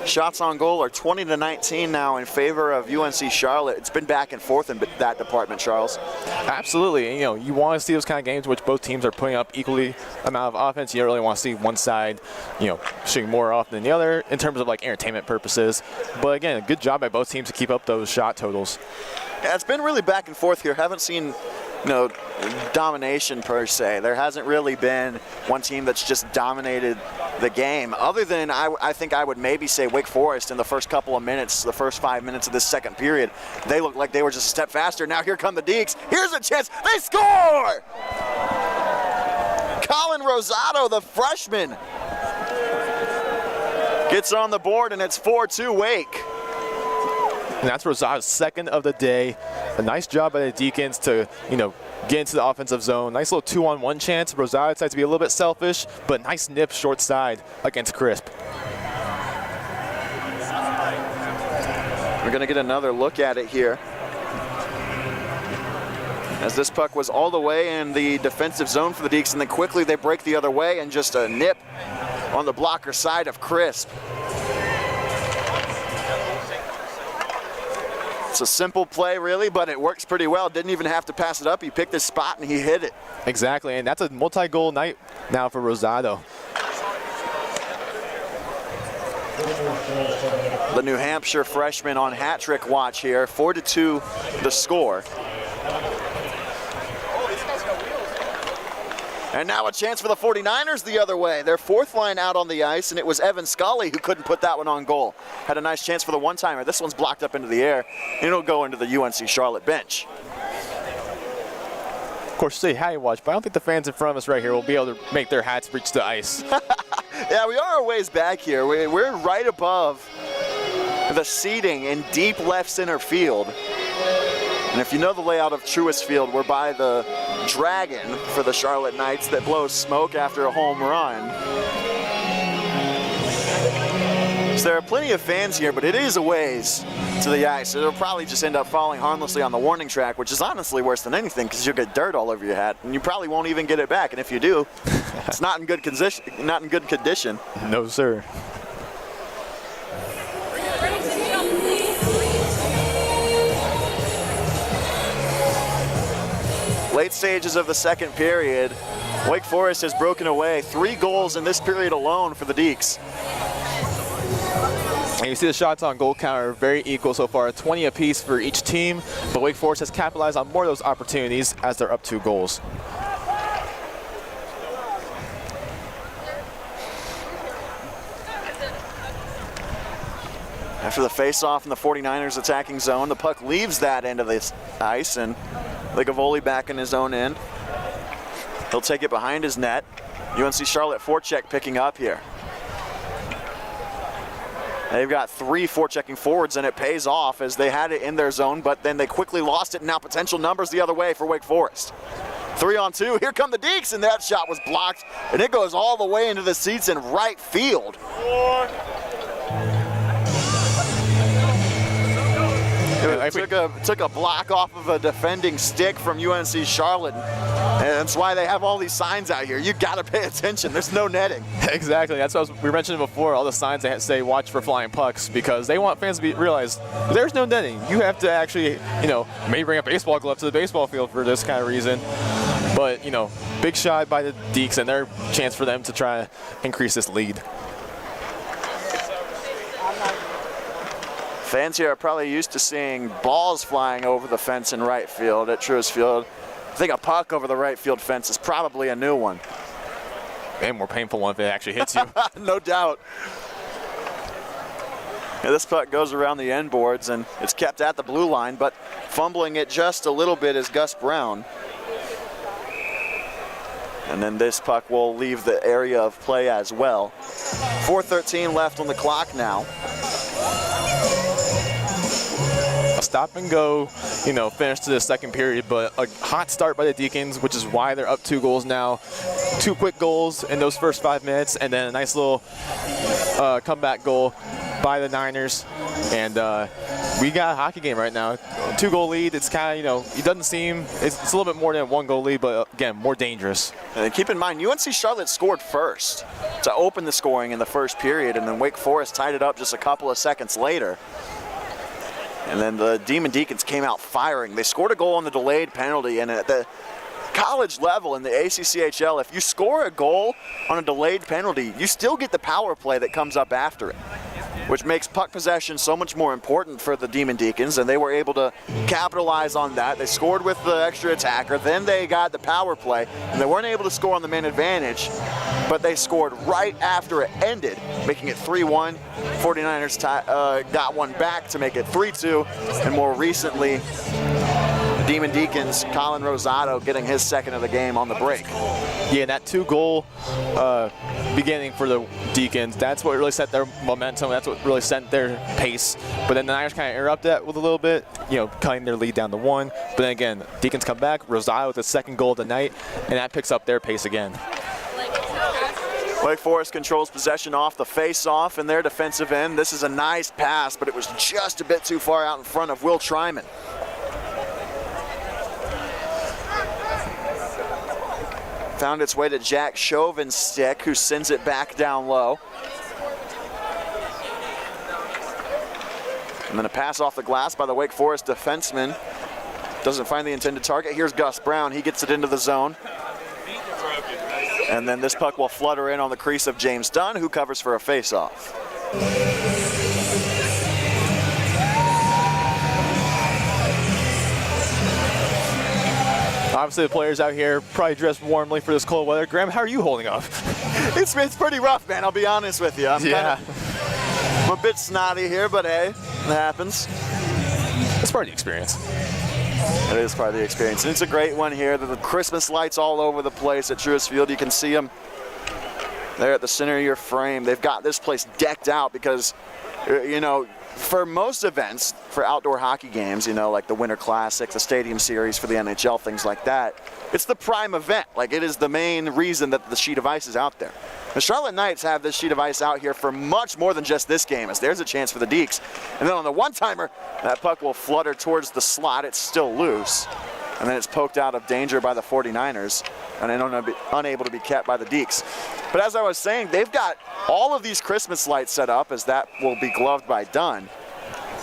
Shots on goal are 20-19 now in favor of UNC Charlotte. It's been back and forth in that department, Charles. Absolutely. And, you know, you want to see those kind of games in which both teams are putting up equally amount of offense. You don't really want to see one side, you know, shooting more often than the other in terms of like entertainment purposes. But again, a good job by both teams to keep up those shot totals. Yeah, it's been really back and forth here. Haven't seen, you know, domination per se. There hasn't really been one team that's just dominated the game, other than I think I would maybe say Wake Forest in the first couple of minutes, the first 5 minutes of this second period. They looked like they were just a step faster. Now here come the Deeks. Here's a chance. They score! Colin Rosado, the freshman, gets on the board, and it's 4-2 Wake. And that's Rosado's second of the day. A nice job by the Deacons to, you know, get into the offensive zone. Nice little 2-on-1 chance. Rosado decides to be a little bit selfish, but nice nip short side against Crisp. We're going to get another look at it here, as this puck was all the way in the defensive zone for the Deeks, and then quickly they break the other way, and just a nip on the blocker side of Crisp. It's a simple play, really, but it works pretty well. Didn't even have to pass it up. He picked his spot, and he hit it. Exactly, and that's a multi-goal night now for Rosado. The New Hampshire freshman on hat trick watch here. 4-2 the score. And now a chance for the 49ers the other way. Their fourth line out on the ice, and it was Evan Scully who couldn't put that one on goal. Had a nice chance for the one-timer. This one's blocked up into the air, and it'll go into the UNC Charlotte bench. Of course, say hi watch, but I don't think the fans in front of us right here will be able to make their hats reach the ice. Yeah, we are a ways back here. We're right above the seating in deep left center field. And if you know the layout of Truist Field, we're by the dragon for the Charlotte Knights that blows smoke after a home run. So there are plenty of fans here, but it is a ways to the ice. It'll probably just end up falling harmlessly on the warning track, which is honestly worse than anything because you'll get dirt all over your hat, and you probably won't even get it back. And if you do, it's not in good condition. No, sir. Late stages of the second period, Wake Forest has broken away 3 goals in this period alone for the Deeks. And you see the shots on goal counter very equal so far, 20 apiece for each team, but Wake Forest has capitalized on more of those opportunities as they're up 2 goals. After the face-off in the 49ers attacking zone, the puck leaves that end of this ice, and Ligavoli back in his own end. He'll take it behind his net. UNC Charlotte forecheck picking up here. They've got 3 forechecking forwards, and it pays off as they had it in their zone, but then they quickly lost it, and now potential numbers the other way for Wake Forest. 3-on-2, here come the Deeks, and that shot was blocked, and it goes all the way into the seats in right field. It took a block off of a defending stick from UNC Charlotte, and that's why they have all these signs out here. You gotta pay attention, there's no netting. Exactly, that's what we mentioned before, all the signs they say watch for flying pucks, because they want fans to realize there's no netting. You have to actually, maybe bring a baseball glove to the baseball field for this kind of reason. But, big shot by the Deeks and their chance for them to try to increase this lead. Fans here are probably used to seeing balls flying over the fence in right field at Truist Field. I think a puck over the right field fence is probably a new one. And more painful one if it actually hits you. No doubt. Yeah, this puck goes around the end boards and it's kept at the blue line, but fumbling it just a little bit is Gus Brown. And then this puck will leave the area of play as well. 4:13 left on the clock now. A stop and go, finish to the second period, but a hot start by the Deacons, which is why they're up 2 goals now. 2 quick goals in those first 5 minutes, and then a nice little comeback goal by the Niners. And we got a hockey game right now. 2-goal lead. It's kind of, it doesn't seem, it's a little bit more than a 1-goal lead, but again, more dangerous. And keep in mind, UNC Charlotte scored first to open the scoring in the first period, and then Wake Forest tied it up just a couple of seconds later. And then the Demon Deacons came out firing. They scored a goal on the delayed penalty, and at the college level in the ACCHL, if you score a goal on a delayed penalty, you still get the power play that comes up after it, which makes puck possession so much more important for the Demon Deacons, and they were able to capitalize on that. They scored with the extra attacker, then they got the power play, and they weren't able to score on the man advantage, but they scored right after it ended, making it 3-1. 49ers got one back to make it 3-2, and more recently, Demon Deacons, Colin Rosado getting his second of the game on the break. Yeah, that 2-goal beginning for the Deacons, that's what really set their momentum, that's what really set their pace. But then the Niners kind of interrupt that with a little bit, cutting their lead down to 1. But then again, Deacons come back, Rosado with the second goal of the night, and that picks up their pace again. Wake Forest controls possession off the face-off in their defensive end. This is a nice pass, but it was just a bit too far out in front of Will Tryman. Found its way to Jack Chauvin's stick, who sends it back down low. And then a pass off the glass by the Wake Forest defenseman. Doesn't find the intended target. Here's Gus Brown. He gets it into the zone. And then this puck will flutter in on the crease of James Dunn, who covers for a face-off. Obviously, the players out here probably dressed warmly for this cold weather. Graham, how are you holding up? It's pretty rough, man. I'll be honest with you. I'm a bit snotty here, but hey, it happens. It's part of the experience. It is part of the experience. And it's a great one here. The Christmas lights all over the place at Truist Field. You can see them there at the center of your frame. They've got this place decked out because, for most events, for outdoor hockey games, like the Winter Classic, the Stadium Series for the NHL, things like that, it's the prime event. Like, it is the main reason that the sheet of ice is out there. The Charlotte Knights have this sheet of ice out here for much more than just this game, as there's a chance for the Deeks. And then on the one-timer, that puck will flutter towards the slot. It's still loose. And then it's poked out of danger by the 49ers and unable to be kept by the Deeks. But as I was saying, they've got all of these Christmas lights set up, as that will be gloved by Dunn.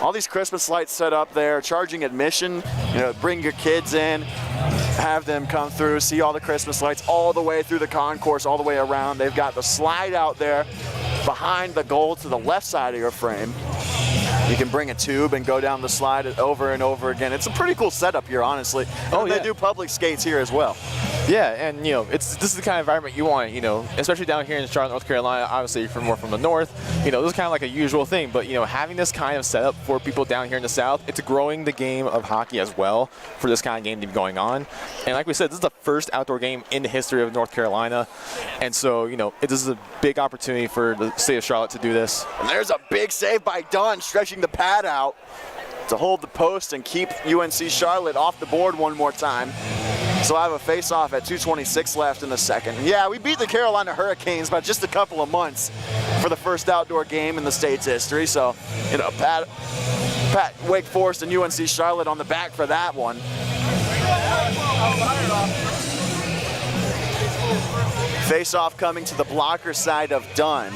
All these Christmas lights set up there, charging admission, bring your kids in, have them come through, see all the Christmas lights all the way through the concourse, all the way around. They've got the slide out there behind the goal to the left side of your frame. You can bring a tube and go down the slide over and over again. It's a pretty cool setup here, honestly. Oh, yeah. They do public skates here as well. Yeah, and this is the kind of environment you want, especially down here in Charlotte, North Carolina. Obviously, if you're more from the north, this is kind of like a usual thing. But having this kind of setup for people down here in the south, it's growing the game of hockey as well for this kind of game to be going on. And like we said, this is the first outdoor game in the history of North Carolina, and so this is a big opportunity for the city of Charlotte to do this. And there's a big save by Dunn, stretching the pad out to hold the post and keep UNC Charlotte off the board one more time. So I have a face-off at 2:26 left in the second. Yeah, we beat the Carolina Hurricanes by just a couple of months for the first outdoor game in the state's history. So, pat Wake Forest and UNC Charlotte on the back for that one. Face-off coming to the blocker side of Dunn.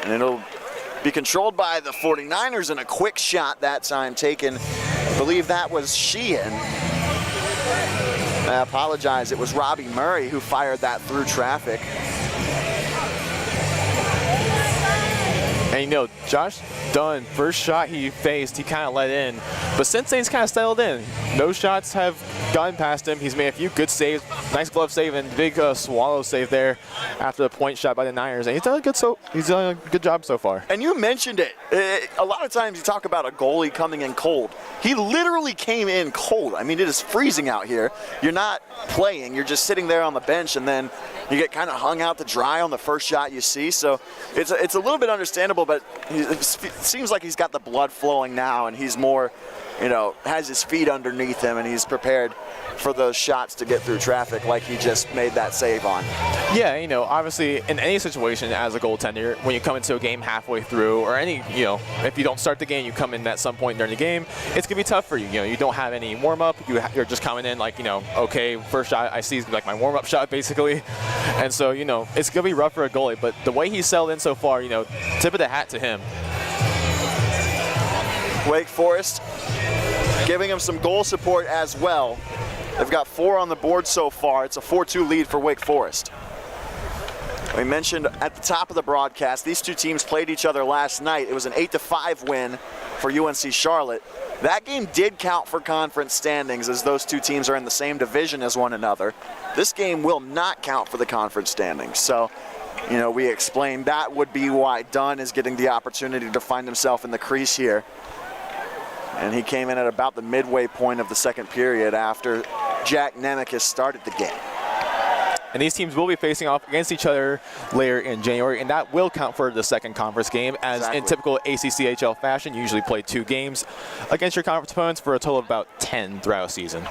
And it'll be controlled by the 49ers, and a quick shot that time taken. I believe that was Sheehan. I apologize, it was Robbie Murray who fired that through traffic. And Josh Dunn, first shot he faced, he kind of let in. But since then, he's kind of settled in. No shots have gotten past him. He's made a few good saves, nice glove save, and big swallow save there after the point shot by the Niners. And he's done a good job so far. And you mentioned it. A lot of times you talk about a goalie coming in cold. He literally came in cold. I mean, it is freezing out here. You're not playing. You're just sitting there on the bench, and then you get kind of hung out to dry on the first shot you see. So it's a little bit understandable, but it seems like he's got the blood flowing now, and he's more, has his feet underneath him, and he's prepared for those shots to get through traffic like he just made that save on. Yeah, obviously in any situation as a goaltender, when you come into a game halfway through, or if you don't start the game, you come in at some point during the game, it's going to be tough for you. You don't have any warm-up. You're just coming in like, okay, first shot I see is like my warm-up shot basically. And so, it's going to be rough for a goalie, but the way he's settled in so far, tip of the hat to him. Wake Forest giving him some goal support as well. They've got 4 on the board so far. It's a 4-2 lead for Wake Forest. We mentioned at the top of the broadcast, these two teams played each other last night. It was an 8-5 win for UNC Charlotte. That game did count for conference standings, as those two teams are in the same division as one another. This game will not count for the conference standings. So, we explained that would be why Dunn is getting the opportunity to find himself in the crease here. And he came in at about the midway point of the second period after Jack Nemec has started the game. And these teams will be facing off against each other later in January, and that will count for the second conference game, as exactly. In typical ACCHL fashion, you usually play 2 games against your conference opponents for a total of about 10 throughout a season.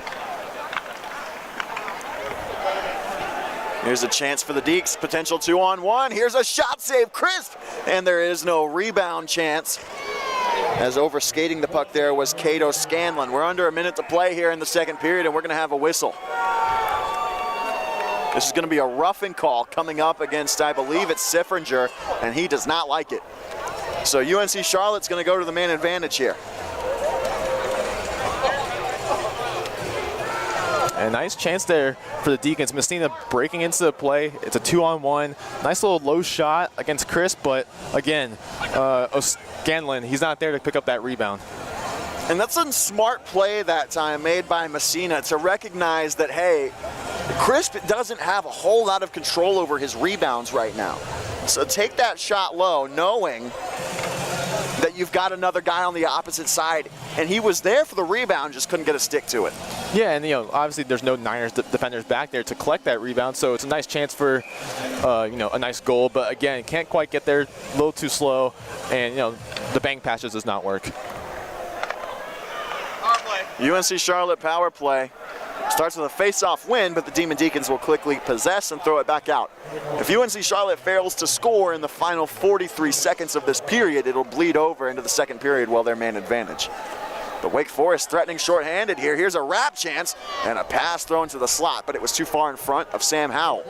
Here's a chance for the Deeks, potential 2-on-1. Here's a shot save, crisp, and there is no rebound chance, as overskating the puck there was Cato Scanlon. We're under a minute to play here in the second period, and we're going to have a whistle. This is going to be a roughing call coming up against, I believe it's Siffringer, and he does not like it. So UNC Charlotte's going to go to the man advantage here. A nice chance there for the Deacons. Messina breaking into the play. It's a 2-on-1. Nice little low shot against Chris, but again, Scanlon, he's not there to pick up that rebound. And that's a smart play that time made by Messina to recognize that, hey, Crisp doesn't have a whole lot of control over his rebounds right now. So take that shot low, knowing that you've got another guy on the opposite side, and he was there for the rebound, just couldn't get a stick to it. Yeah, and obviously there's no Niners defenders back there to collect that rebound, so it's a nice chance for a nice goal. But again, can't quite get there, a little too slow, and the bank pass just does not work. UNC Charlotte power play. Starts with a face-off win, but the Demon Deacons will quickly possess and throw it back out. If UNC Charlotte fails to score in the final 43 seconds of this period, it'll bleed over into the second period while they're man advantage. But Wake Forest threatening shorthanded here. Here's a wrap chance and a pass thrown to the slot, but it was too far in front of Sam Howell.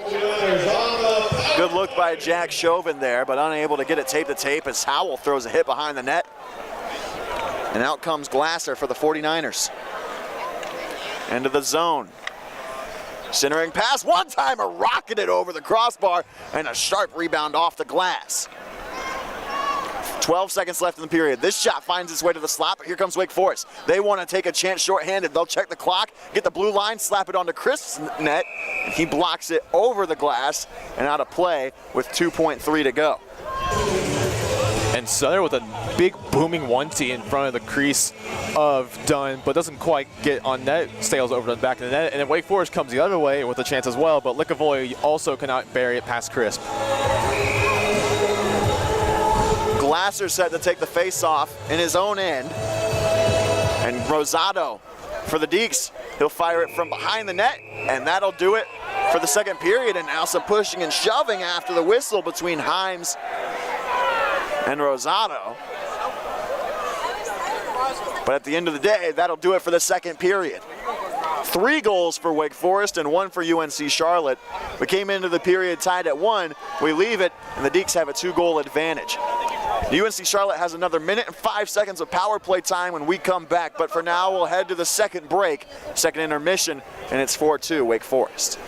Good look by Jack Chauvin there, but unable to get it tape to tape as Howell throws a hit behind the net. And out comes Glasser for the 49ers. Into the zone. Centering pass, one-timer, rocketed over the crossbar, and a sharp rebound off the glass. 12 seconds left in the period. This shot finds its way to the slot, but here comes Wake Forest. They want to take a chance shorthanded. They'll check the clock, get the blue line, slap it onto Chris' net, and he blocks it over the glass and out of play with 2.3 to go. And Sutter with a big booming 1-T in front of the crease of Dunn, but doesn't quite get on net, sails over to the back of the net, and then Wake Forest comes the other way with a chance as well, but Lickavoy also cannot bury it past Crisp. Glasser set to take the face-off in his own end, and Rosado for the Deeks. He'll fire it from behind the net, and that'll do it for the second period, and now some pushing and shoving after the whistle between Himes and Rosado. But at the end of the day, that'll do it for the second period. 3 goals for Wake Forest and 1 for UNC Charlotte. We came into the period tied at 1. We leave it, and the Deeks have a 2-goal advantage. UNC Charlotte has another minute and 5 seconds of power play time when we come back, but for now we'll head to the second break, second intermission, and it's 4-2 Wake Forest.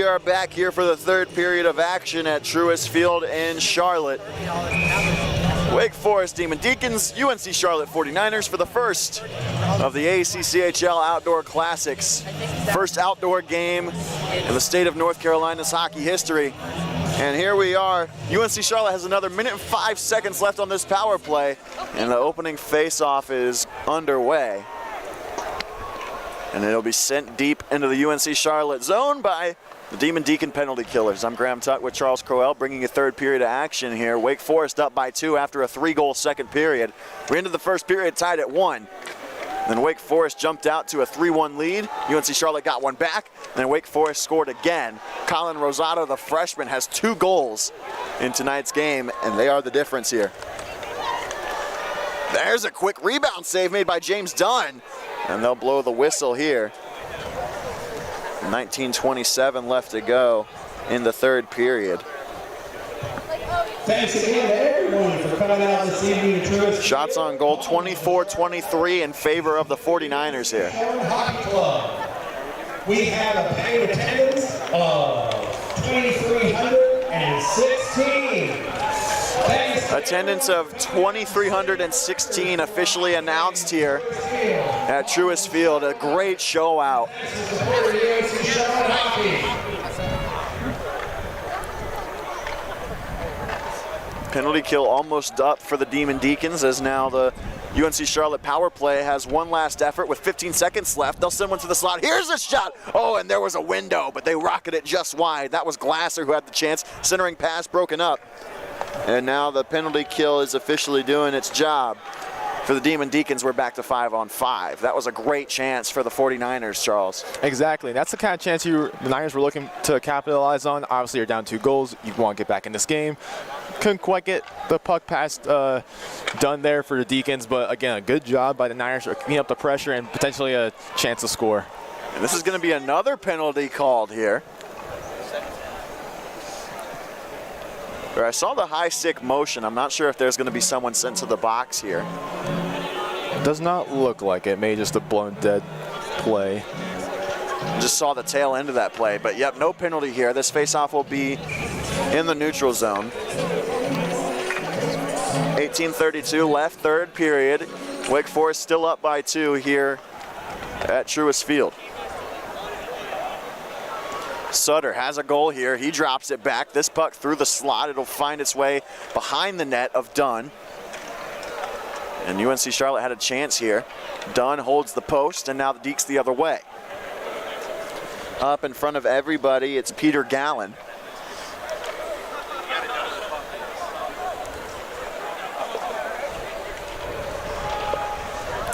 are back here for the third period of action at Truist Field in Charlotte. Wake Forest Demon Deacons, UNC Charlotte 49ers for the first of the ACCHL Outdoor Classics. First outdoor game in the state of North Carolina's hockey history. And here we are. UNC Charlotte has another minute and 5 seconds left on this power play, and the opening face-off is underway. And it'll be sent deep into the UNC Charlotte zone by the Demon Deacon penalty killers. I'm Graham Tuck with Charles Crowell, bringing you third period of action here. Wake Forest up by 2 after a 3-goal second period. We ended the first period tied at 1. Then Wake Forest jumped out to a 3-1 lead. UNC Charlotte got one back. Then Wake Forest scored again. Colin Rosado, the freshman, has 2 goals in tonight's game, and they are the difference here. There's a quick rebound save made by James Dunn, and they'll blow the whistle here. 19:27 left to go in the third period. Thanks again to everyone for coming out this evening to Truist. Shots on goal 24-23 in favor of the 49ers here. Hockey Club. We have a paid attendance of 2,316. Attendance of 2,316 officially announced here at Truist Field. A great show out. Penalty kill almost up for the Demon Deacons, as now the UNC Charlotte power play has one last effort with 15 seconds left. They'll send one to the slot. Here's a shot. Oh, and there was a window, but they rocketed it just wide. That was Glasser who had the chance. Centering pass broken up. And now the penalty kill is officially doing its job. For the Demon Deacons, we're back to 5-on-5. That was a great chance for the 49ers, Charles. Exactly. That's the kind of chance the Niners were looking to capitalize on. Obviously, you're down 2 goals. You want to get back in this game. Couldn't quite get the puck pass done there for the Deacons, but again, a good job by the Niners for cleaning up the pressure and potentially a chance to score. And this is going to be another penalty called here. I saw the high stick motion. I'm not sure if there's going to be someone sent to the box here. Does not look like it. Maybe just a blown dead play. Just saw the tail end of that play, but yep, no penalty here. This faceoff will be in the neutral zone. 18:32 left, third period. Wake Forest still up by 2 here at Truist Field. Sutter has a goal here. He drops it back. This puck through the slot. It'll find its way behind the net of Dunn. And UNC Charlotte had a chance here. Dunn holds the post, and now the Deeks the other way. Up in front of everybody, it's Peter Gallen.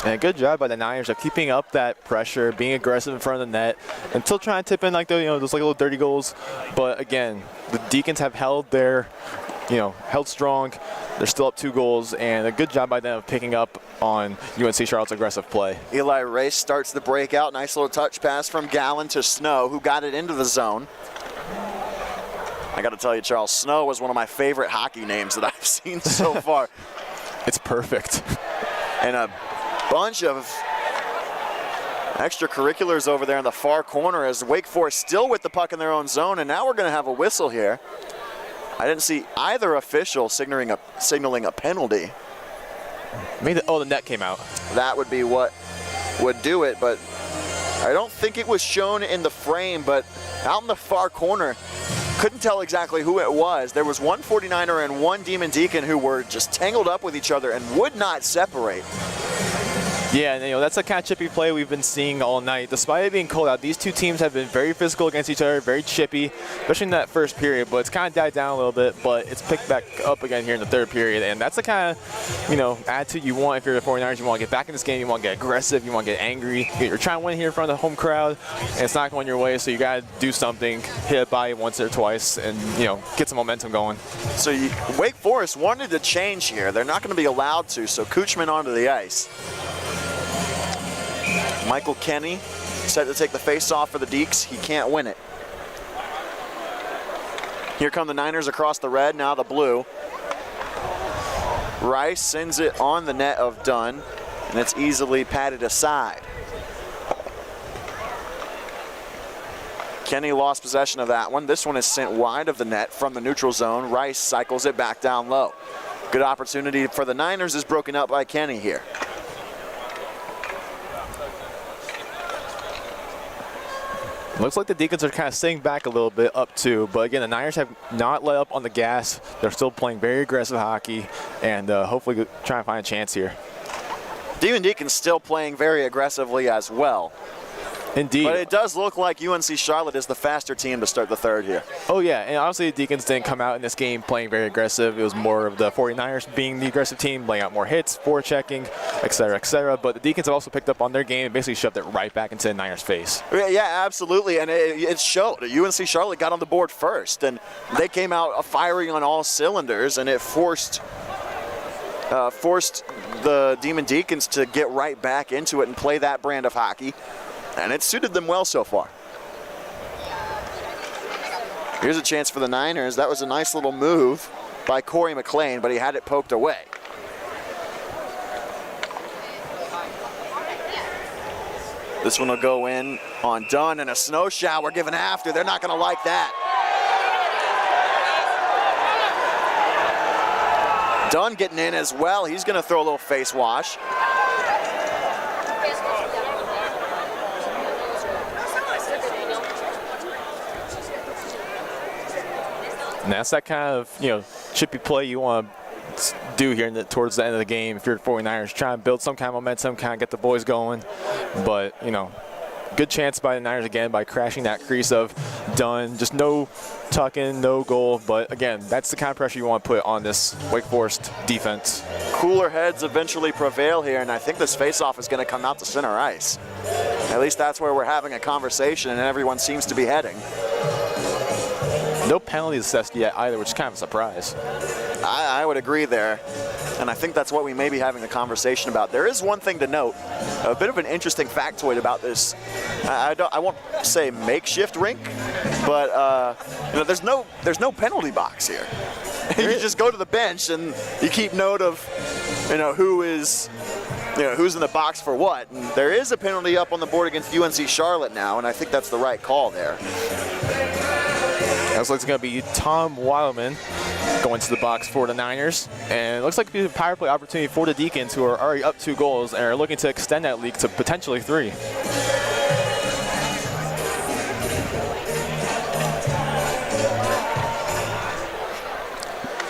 And a good job by the Niners of keeping up that pressure, being aggressive in front of the net, and still trying to tip in like those, those like little dirty goals. But again, the Deacons have held their, held strong. They're still up 2 goals, and a good job by them of picking up on UNC Charlotte's aggressive play. Eli Race starts the breakout. Nice little touch pass from Gallen to Snow, who got it into the zone. I got to tell you, Charles, Snow was one of my favorite hockey names that I've seen so far. It's perfect. And a bunch of extracurriculars over there in the far corner as Wake Forest still with the puck in their own zone, and now we're going to have a whistle here. I didn't see either official signaling a penalty. The net came out. That would be what would do it, but I don't think it was shown in the frame, but out in the far corner, couldn't tell exactly who it was. There was one 49er and one Demon Deacon who were just tangled up with each other and would not separate. Yeah, and that's the kind of chippy play we've been seeing all night. Despite it being cold out, these two teams have been very physical against each other, very chippy, especially in that first period. But it's kind of died down a little bit, but it's picked back up again here in the third period. And that's the kind of, attitude you want if you're the 49ers. You want to get back in this game. You want to get aggressive. You want to get angry. You're trying to win here in front of the home crowd, and it's not going your way. So you got to do something, hit it by once or twice, and get some momentum going. So Wake Forest wanted to change here. They're not going to be allowed to. So Kuchman onto the ice. Michael Kenny set to take the face-off for the Deeks. He can't win it. Here come the Niners across the red, now the blue. Rice sends it on the net of Dunn, and it's easily patted aside. Kenny lost possession of that one. This one is sent wide of the net from the neutral zone. Rice cycles it back down low. Good opportunity for the Niners is broken up by Kenny here. Looks like the Deacons are kind of sitting back a little bit up two, but again, the Niners have not let up on the gas. They're still playing very aggressive hockey and hopefully try and find a chance here. Demon Deacons still playing very aggressively as well. Indeed. But it does look like UNC Charlotte is the faster team to start the third here. Oh, yeah, and obviously the Deacons didn't come out in this game playing very aggressive. It was more of the 49ers being the aggressive team, laying out more hits, forechecking, et cetera, but the Deacons have also picked up on their game and basically shoved it right back into the Niners' face. Yeah, absolutely, and it showed. UNC Charlotte got on the board first, and they came out firing on all cylinders, and it forced the Demon Deacons to get right back into it and play that brand of hockey. And it suited them well so far. Here's a chance for the Niners. That was a nice little move by Corey McLean, but he had it poked away. This one will go in on Dunn, and a snow shower given after. They're not going to like that. Dunn getting in as well. He's going to throw a little face wash. And that's that kind of, chippy play you want to do here towards the end of the game if you're the 49ers. Try and build some kind of momentum, kind of get the boys going. But, good chance by the Niners again by crashing that crease of Dunn. Just no tuck-in, no goal. But, again, that's the kind of pressure you want to put on this Wake Forest defense. Cooler heads eventually prevail here, and I think this face-off is going to come out to center ice. At least that's where we're having a conversation, and everyone seems to be heading. No penalties assessed yet either, which is kind of a surprise. I would agree there, and I think that's what we may be having a conversation about. There is one thing to note, a bit of an interesting factoid about this. I won't say makeshift rink, but there's no penalty box here. You just go to the bench and you keep note of who's in the box for what. And there is a penalty up on the board against UNC Charlotte now, and I think that's the right call there. Looks like it's going to be Tom Wildman going to the box for the Niners. And it looks like it'll be a power play opportunity for the Deacons, who are already up 2 goals and are looking to extend that lead to potentially 3.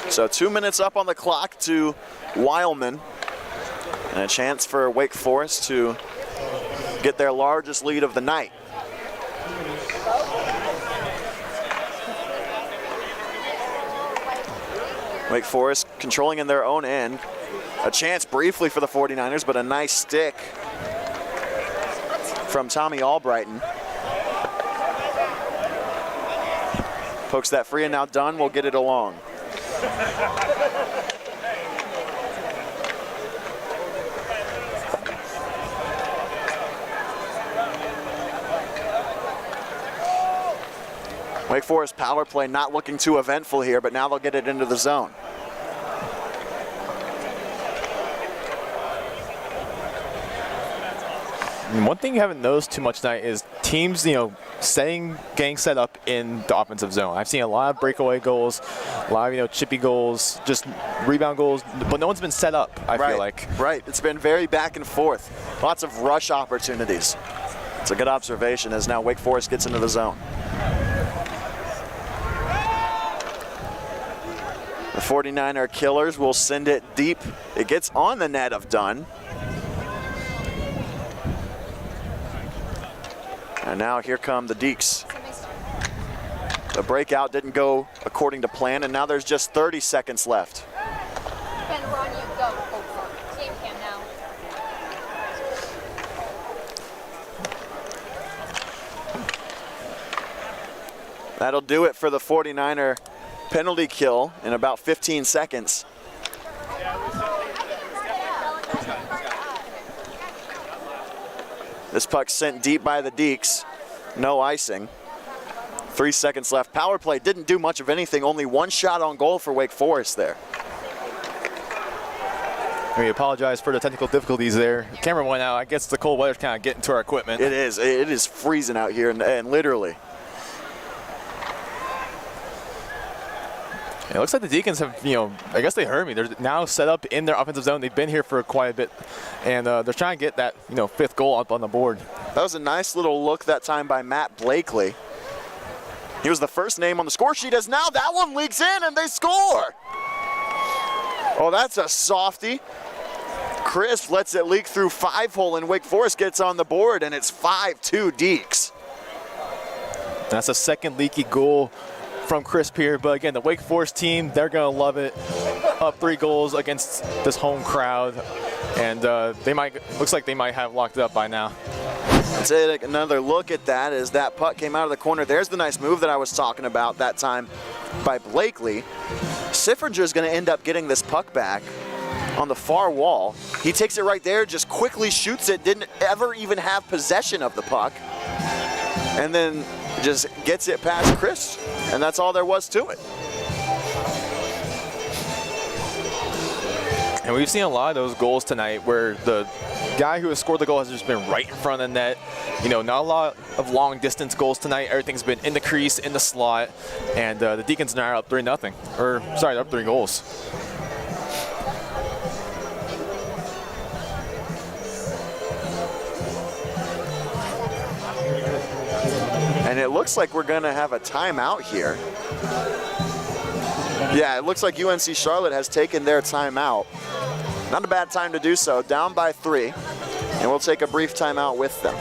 So 2 minutes up on the clock to Wildman. And a chance for Wake Forest to get their largest lead of the night. Wake Forest controlling in their own end. A chance briefly for the 49ers, but a nice stick from Tommy Albrighton. Pokes that free, and now Dunn will get it along. Wake Forest power play not looking too eventful here, but now they'll get it into the zone. And one thing you haven't noticed too much tonight is teams, getting set up in the offensive zone. I've seen a lot of breakaway goals, a lot of, chippy goals, just rebound goals, but no one's been set up, I feel like. Right, it's been very back and forth. Lots of rush opportunities. It's a good observation as now Wake Forest gets into the zone. The 49er Killers will send it deep. It gets on the net of Dunn. And now here come the Deeks. The breakout didn't go according to plan, and now there's just 30 seconds left. That'll do it for the 49er penalty kill in about 15 seconds. This puck sent deep by the Deeks. No icing. 3 seconds left. Power play didn't do much of anything. Only 1 shot on goal for Wake Forest there. We apologize for the technical difficulties there. The camera went out. I guess the cold weather's kind of getting to our equipment. It is. It is freezing out here, and literally. It looks like the Deacons have, I guess they heard me. They're now set up in their offensive zone. They've been here for quite a bit, and they're trying to get that, 5th goal up on the board. That was a nice little look that time by Matt Blakely. He was the first name on the score sheet, as now that one leaks in and they score. Oh, that's a softie. Chris lets it leak through 5-hole, and Wake Forest gets on the board, and it's 5-2 Deeks. That's a second leaky goal from Chris here, but again, the Wake Forest team, they're going to love it. Up 3 goals against this home crowd, and looks like they might have locked it up by now. Let's take another look at that as that puck came out of the corner. There's the nice move that I was talking about that time by Blakely. Siffringer is going to end up getting this puck back on the far wall. He takes it right there, just quickly shoots it, didn't ever even have possession of the puck, and then just gets it past Chris, and that's all there was to it. And we've seen a lot of those goals tonight where the guy who has scored the goal has just been right in front of the net. Not a lot of long distance goals tonight. Everything's been in the crease, in the slot, and the Deacons now are up 3-0. They're up 3 goals. And it looks like we're going to have a timeout here. Yeah, it looks like UNC Charlotte has taken their timeout. Not a bad time to do so, down by 3. And we'll take a brief timeout with them.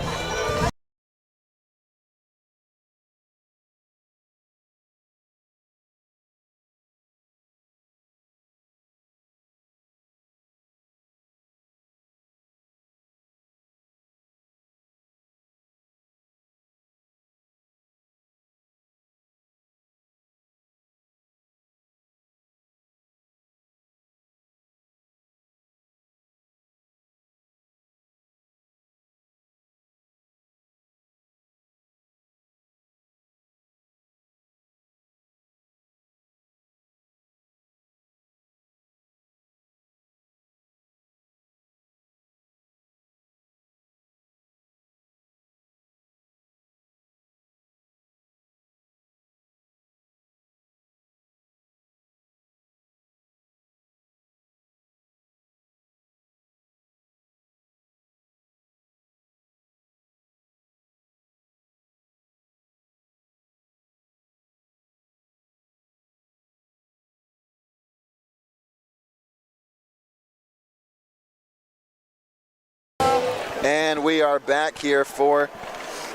And we are back here for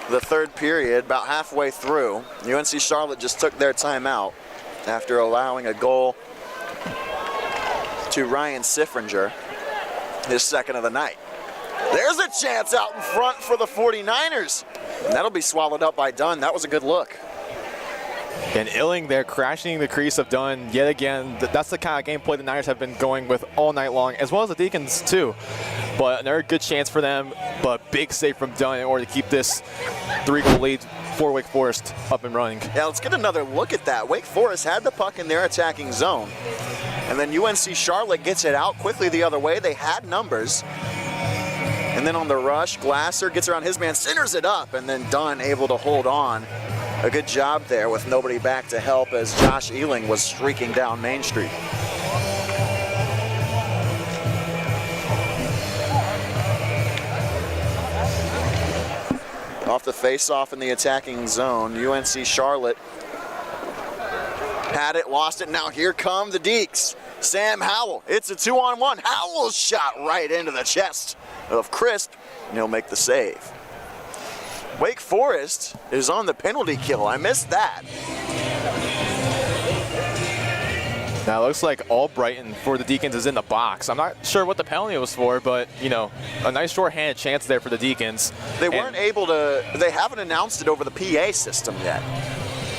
the 3rd period, about halfway through. UNC Charlotte just took their timeout after allowing a goal to Ryan Siffringer, his 2nd of the night. There's a chance out in front for the 49ers. And that'll be swallowed up by Dunn. That was a good look. And Illing there crashing the crease of Dunn yet again. That's the kind of gameplay the Niners have been going with all night long, as well as the Deacons too. But another good chance for them, but big save from Dunn in order to keep this 3-goal lead for Wake Forest up and running. Yeah, let's get another look at that. Wake Forest had the puck in their attacking zone, and then UNC Charlotte gets it out quickly the other way. They had numbers. And then on the rush, Glasser gets around his man, centers it up, and then Dunn able to hold on. A good job there with nobody back to help as Josh Ealing was streaking down Main Street. Off the face-off in the attacking zone, UNC Charlotte had it, lost it. Now here come the Deeks. Sam Howell, it's a 2-on-1. Howell's shot right into the chest of Crisp, and he'll make the save. Wake Forest is on the penalty kill. I missed that. Now it looks like Albrighton for the Deacons is in the box. I'm not sure what the penalty was for, but, a nice short-handed chance there for the Deacons. They weren't able to, they haven't announced it over the PA system yet.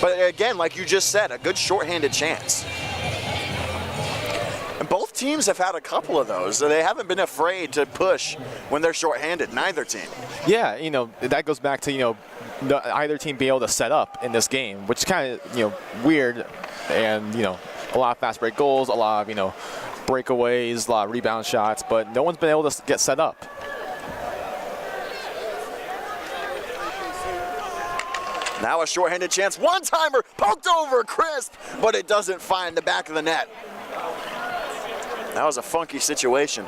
But again, like you just said, a good short-handed chance. And both teams have had a couple of those. So they haven't been afraid to push when they're short-handed, neither team. Yeah, that goes back to, either team being able to set up in this game, which is kind of, weird. And, a lot of fast break goals, a lot of, breakaways, a lot of rebound shots, but no one's been able to get set up. Now a shorthanded chance, one-timer, poked over, crisp, but it doesn't find the back of the net. That was a funky situation.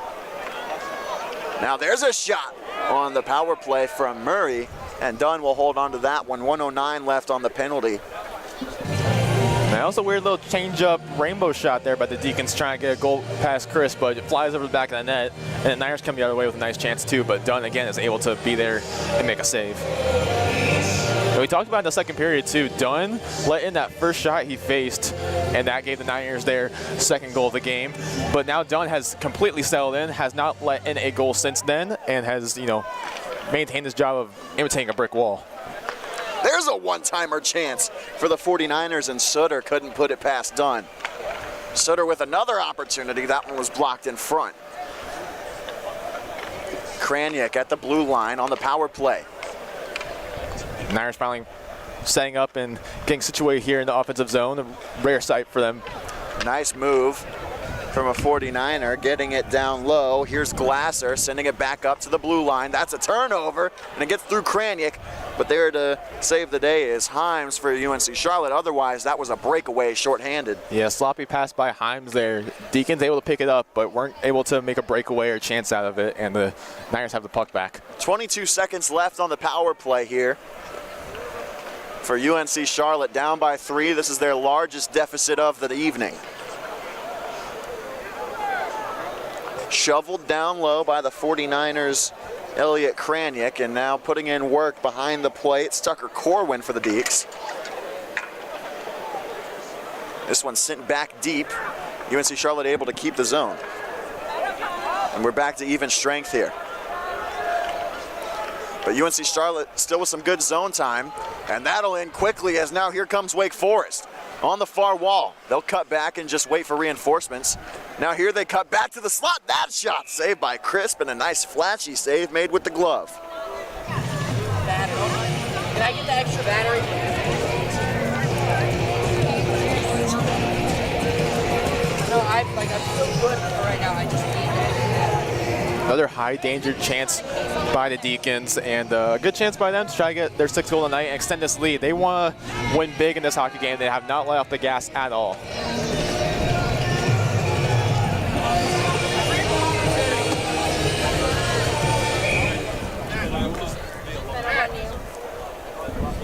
Now there's a shot on the power play from Murray, and Dunn will hold on to that one. 1:09 left on the penalty. That was a weird little change-up rainbow shot there by the Deacons trying to get a goal past Chris, but it flies over the back of the net, and the Niners come the other way with a nice chance too, but Dunn again is able to be there and make a save. And we talked about in the second period too, Dunn let in that first shot he faced, and that gave the Niners their second goal of the game. But now Dunn has completely settled in, has not let in a goal since then, and has, maintained his job of imitating a brick wall. There's a one-timer chance for the 49ers, and Sutter couldn't put it past Dunn. Sutter with another opportunity. That one was blocked in front. Kraniak at the blue line on the power play. Niners finally setting up and getting situated here in the offensive zone. A rare sight for them. Nice move from a 49er, getting it down low. Here's Glasser sending it back up to the blue line. That's a turnover, and it gets through Kraniak. But there to save the day is Himes for UNC Charlotte. Otherwise, that was a breakaway shorthanded. Yeah, sloppy pass by Himes there. Deacons able to pick it up, but weren't able to make a breakaway or chance out of it, and the Niners have the puck back. 22 seconds left on the power play here for UNC Charlotte, down by 3. This is their largest deficit of the evening. Shoveled down low by the 49ers' Elliot Kraniak, and now putting in work behind the plate, it's Tucker Corwin for the Deacs. This one sent back deep. UNC Charlotte able to keep the zone. And we're back to even strength here. But UNC Charlotte still with some good zone time, and that'll end quickly as now here comes Wake Forest on the far wall. They'll cut back and just wait for reinforcements. Now here they cut back to the slot. That shot saved by Crisp, and a nice flashy save made with the glove. Battery. Can I get the extra battery? No, I'm so good right now. I just need that. Another high danger chance by the Deacons, and a good chance by them to try to get their 6th goal tonight and extend this lead. They want to win big in this hockey game. They have not let off the gas at all.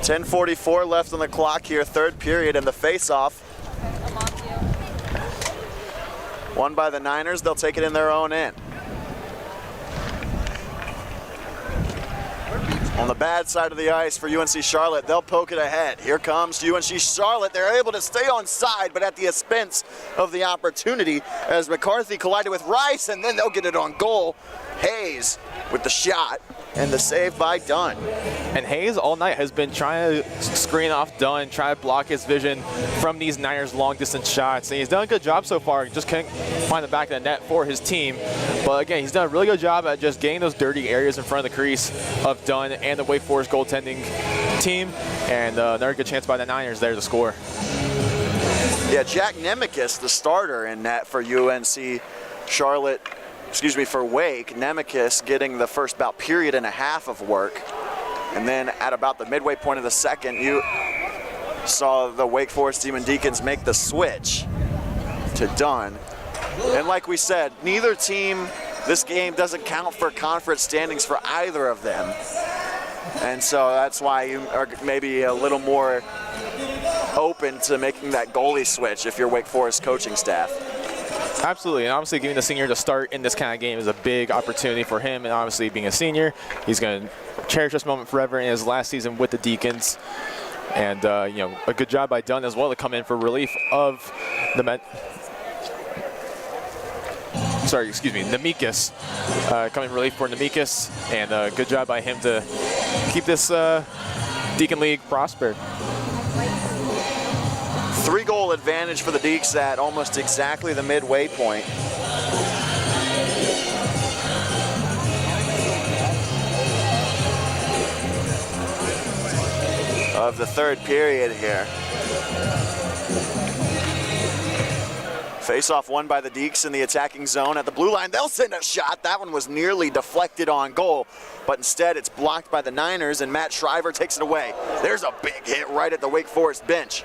.10:44 left on the clock here, third period, and the face-off. Won by the Niners. They'll take it in their own end. On the bad side of the ice for UNC Charlotte, they'll poke it ahead. Here comes UNC Charlotte. They're able to stay on side, but at the expense of the opportunity as McCarthy collided with Rice, and then they'll get it on goal. Hayes with the shot and the save by Dunn. And Hayes all night has been trying to screen off Dunn, trying to block his vision from these Niners long distance shots. And he's done a good job so far. He just couldn't find the back of the net for his team. But again, he's done a really good job at just getting those dirty areas in front of the crease of Dunn and the Wake Forest goaltending team. And another good chance by the Niners there to score. Yeah, Jack Nemekis, the starter in net for UNC Charlotte. For Wake. Nemekis getting the first about period and a half of work. And then at about the midway point of the second, you saw the Wake Forest team and Deacons make the switch to Dunn. And like we said, neither team, this game doesn't count for conference standings for either of them. And so that's why you are maybe a little more open to making that goalie switch if you're Wake Forest coaching staff. Absolutely, and obviously giving the senior to start in this kind of game is a big opportunity for him, and obviously being a senior, he's going to cherish this moment forever in his last season with the Deacons. And, a good job by Dunn as well to come in for relief of the Nemekis. Coming in relief for Nemekis, and good job by him to keep this Deacon League prospered. 3-goal advantage for the Deacs at almost exactly the midway point. Of the third period here. Face-off won by the Deeks in the attacking zone at the blue line. They'll send a shot. That one was nearly deflected on goal, but instead it's blocked by the Niners, and Matt Shriver takes it away. There's a big hit right at the Wake Forest bench.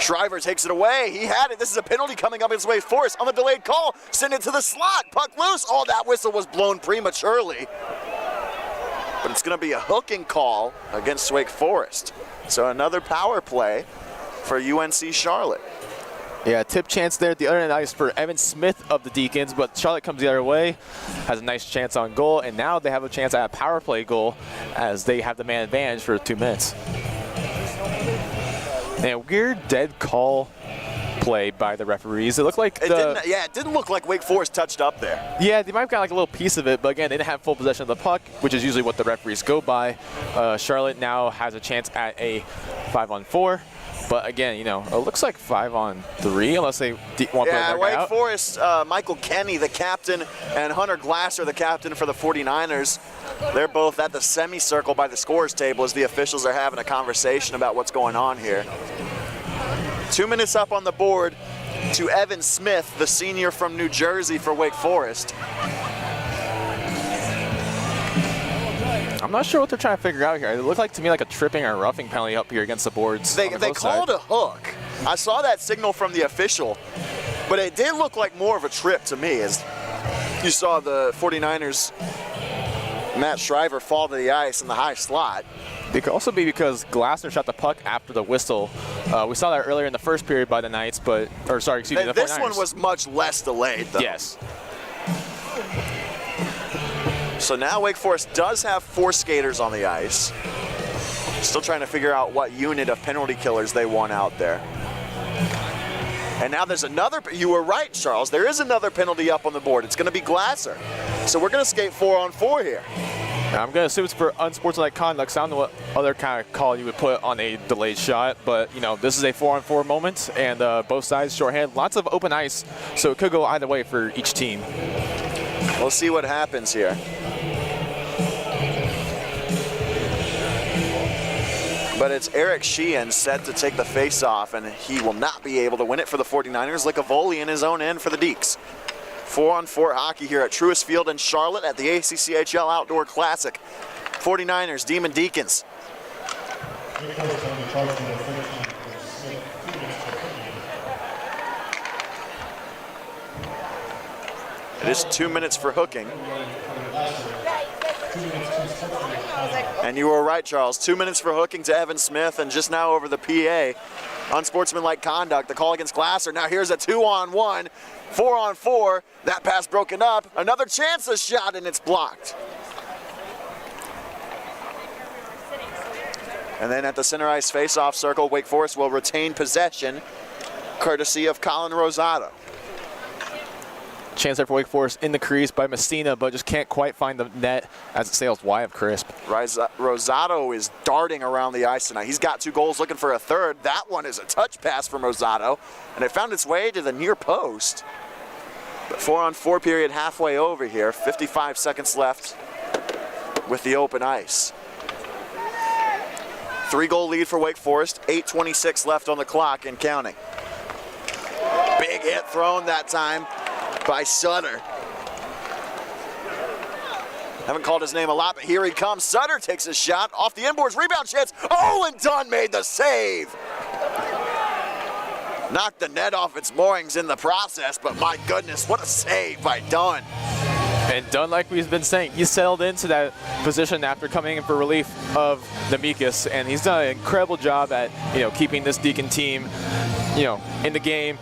Shriver takes it away. He had it. This is a penalty coming up against Wake Forest on the delayed call. Send it to the slot. Puck loose. Oh, that whistle was blown prematurely. But it's going to be a hooking call against Wake Forest. So another power play for UNC Charlotte. Yeah, tip chance there at the other end of the ice for Evan Smith of the Deacons, but Charlotte comes the other way, has a nice chance on goal, and now they have a chance at a power play goal as they have the man advantage for 2 minutes. And a weird dead call play by the referees. It looked like it didn't look like Wake Forest touched up there. Yeah, they might have got like a little piece of it, but again, they didn't have full possession of the puck, which is usually what the referees go by. Charlotte now has a chance at a 5-on-4. But again, you know, it looks like 5-on-3 unless they want to play Yeah, their Wake guy out. Forest, Michael Kenny, the captain, and Hunter Glasser, the captain for the 49ers. They're both at the semicircle by the scores table as the officials are having a conversation about what's going on here. 2 minutes up on the board to Evan Smith, the senior from New Jersey for Wake Forest. I'm not sure what they're trying to figure out here. It looked like to me like a tripping or roughing penalty up here against the boards. They called a hook. I saw that signal from the official, but it did look like more of a trip to me as you saw the 49ers, Matt Shriver, fall to the ice in the high slot. It could also be because Glasser shot the puck after the whistle. We saw that earlier in the first period by the Knights, the 49ers. This one was much less delayed, though. Yes. So now Wake Forest does have 4 skaters on the ice. Still trying to figure out what unit of penalty killers they want out there. And now there's another, you were right, Charles, there is another penalty up on the board. It's going to be Glasser. So we're going to skate 4-on-4 here. I'm going to assume it's for unsportsmanlike conduct. So I don't know what other kind of call you would put on a delayed shot, but you know, this is a 4-on-4 moment, and both sides shorthanded. Lots of open ice, so it could go either way for each team. We'll see what happens here. But it's Eric Sheehan set to take the face-off, and he will not be able to win it for the 49ers. Licavoli in his own end for the Deeks. 4-on-4 hockey here at Truist Field in Charlotte at the ACCHL Outdoor Classic. 49ers, Demon Deacons. It is 2 minutes for hooking. And you were right, Charles. 2 minutes for hooking to Evan Smith, and just now over the PA. Unsportsmanlike conduct, the call against Glasser. Now here's a 2-on-1, 4-on-4. That pass broken up. Another chance, a shot, and it's blocked. And then at the center ice face-off circle, Wake Forest will retain possession, courtesy of Colin Rosato. Chance there for Wake Forest in the crease by Messina, but just can't quite find the net as it sails wide of Crisp. Rosato is darting around the ice tonight. He's got 2 goals, looking for a third. That one is a touch pass from Rosato, and it found its way to the near post. But 4-on-4 period halfway over here. 55 seconds left with the open ice. 3-goal lead for Wake Forest. 8:26 left on the clock and counting. Big hit thrown that time by Sutter. Haven't called his name a lot, but here he comes. Sutter takes a shot off the inboards, rebound chance. Oh, and Dunn made the save. Knocked the net off its moorings in the process, but my goodness, what a save by Dunn. And Dunn, like we've been saying, he settled into that position after coming in for relief of Nemekis, and he's done an incredible job at, you know, keeping this Deacon team, you know, in the game.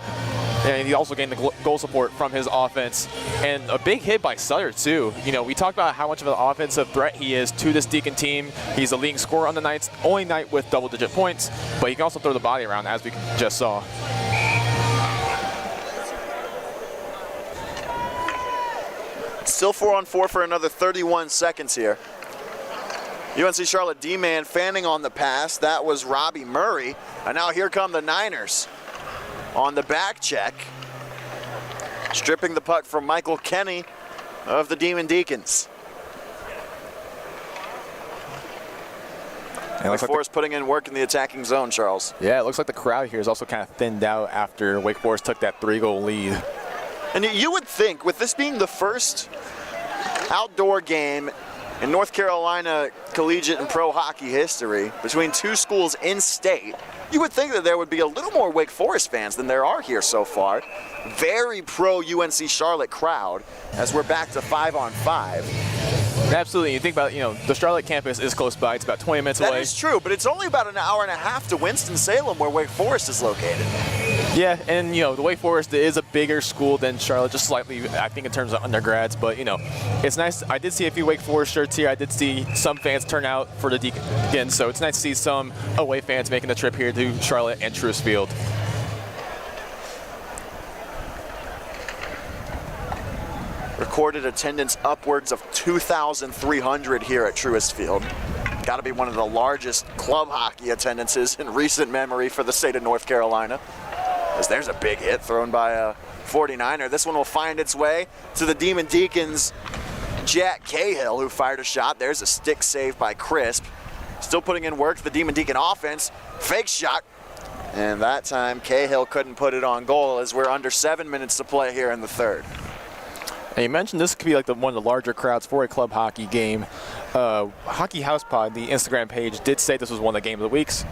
And he also gained the goal support from his offense. And a big hit by Sutter, too. You know, we talked about how much of an offensive threat he is to this Deacon team. He's a leading scorer on the Knights, only Knight with double-digit points, but he can also throw the body around, as we just saw. Still 4-on-4 for another 31 seconds here. UNC Charlotte D-man fanning on the pass. That was Robbie Murray. And now here come the Niners on the back check, stripping the puck from Michael Kenny of the Demon Deacons. Wake Forest putting in work in the attacking zone, Charles. Yeah, it looks like the crowd here is also kind of thinned out after Wake Forest took that 3-goal lead. And you would think, with this being the first outdoor game in North Carolina collegiate and pro hockey history between two schools in state, you would think that there would be a little more Wake Forest fans than there are here so far. Very pro UNC Charlotte crowd as we're back to 5-on-5. Absolutely. You think about, the Charlotte campus is close by. It's about 20 minutes away. That is true, but it's only about an hour and a half to Winston-Salem where Wake Forest is located. Yeah, and, the Wake Forest is a bigger school than Charlotte, just slightly, I think, in terms of undergrads. But, it's nice. I did see a few Wake Forest shirts here. I did see some fans turn out for the Deacons, so it's nice to see some away fans making the trip here to Charlotte and Truist Field. Recorded attendance upwards of 2,300 here at Truist Field. Got to be one of the largest club hockey attendances in recent memory for the state of North Carolina. As there's a big hit thrown by a 49er. This one will find its way to the Demon Deacons' Jack Cahill, who fired a shot. There's a stick save by Crisp. Still putting in work for the Demon Deacon offense. Fake shot. And that time Cahill couldn't put it on goal as we're under 7 minutes to play here in the third. And you mentioned this could be like one of the larger crowds for a club hockey game. Hockey House Pod, the Instagram page, did say this was one of the game of the weeks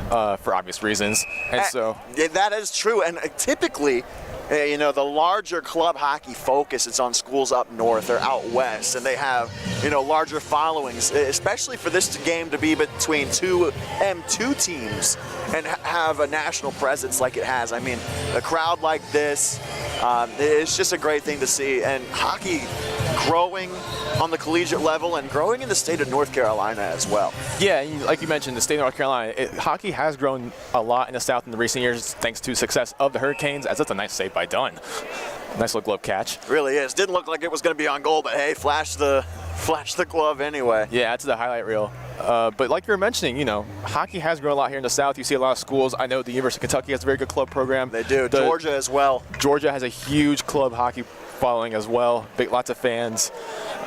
for obvious reasons. And so that is true. And typically, the larger club hockey focus is on schools up north or out west, and they have, larger followings, especially for this game to be between two M2 teams and have a national presence like it has. I mean, a crowd like this, it's just a great thing to see. And hockey growing on the collegiate level and growing in the state of North Carolina as well. Yeah, and like you mentioned, the state of North Carolina, hockey has grown a lot in the South in the recent years thanks to success of the Hurricanes, as that's a nice save by Dunn. Nice little glove catch. Really is. Didn't look like it was going to be on goal, but hey, flash the glove anyway. Yeah, that's the highlight reel. But like you were mentioning, hockey has grown a lot here in the South. You see a lot of schools. I know the University of Kentucky has a very good club program. They do. Georgia as well. Georgia has a huge club hockey following as well. Lots of fans.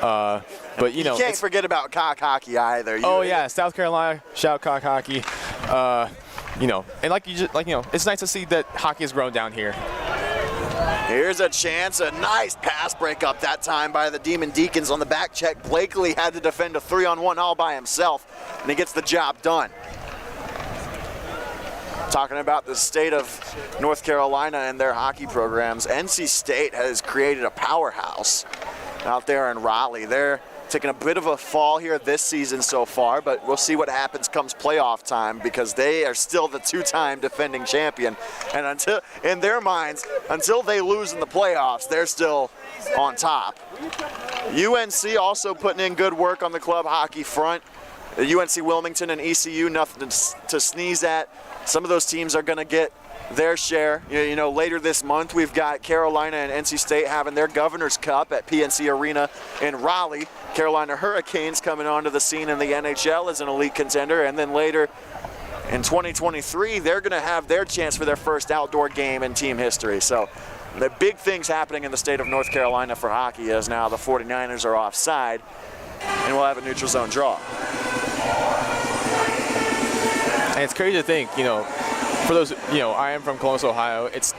But you can't forget about cock hockey either. Yeah, South Carolina, shout cock hockey. And it's nice to see that hockey has grown down here. Here's a chance, a nice pass breakup that time by the Demon Deacons on the back check. Blakely had to defend a 3-on-1 all by himself, and he gets the job done. Talking about the state of North Carolina and their hockey programs, NC State has created a powerhouse out there in Raleigh. They're taking a bit of a fall here this season so far, but we'll see what happens comes playoff time because they are still the two-time defending champion. And until, in their minds, until they lose in the playoffs, they're still on top. UNC also putting in good work on the club hockey front. UNC Wilmington and ECU, nothing to sneeze at. Some of those teams are going to get their share. Later this month, we've got Carolina and NC State having their Governor's Cup at PNC Arena in Raleigh. Carolina Hurricanes coming onto the scene in the NHL as an elite contender. And then later in 2023, they're going to have their chance for their first outdoor game in team history. So the big things happening in the state of North Carolina for hockey as now the 49ers are offside and we'll have a neutral zone draw. And it's crazy to think, for those, I am from Columbus, Ohio. It's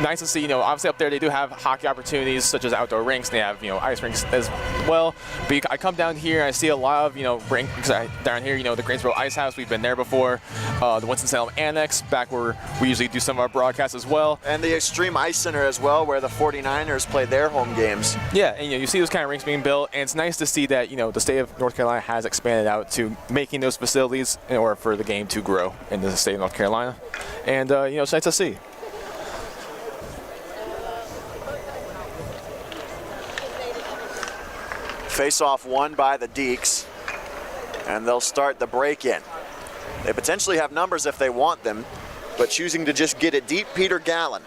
nice to see, obviously up there they do have hockey opportunities such as outdoor rinks. They have, ice rinks as well. But I come down here and I see a lot of, rinks down here, the Greensboro Ice House. We've been there before. The Winston-Salem Annex, back where we usually do some of our broadcasts as well. And the Extreme Ice Center as well, where the 49ers play their home games. Yeah, and you see those kind of rinks being built, and it's nice to see that, the state of North Carolina has expanded out to making those facilities in order for the game to grow in the state of North Carolina. And, it's nice to see. Face-off won by the Deeks, and they'll start the break-in. They potentially have numbers if they want them, but choosing to just get it deep, Peter Gallen.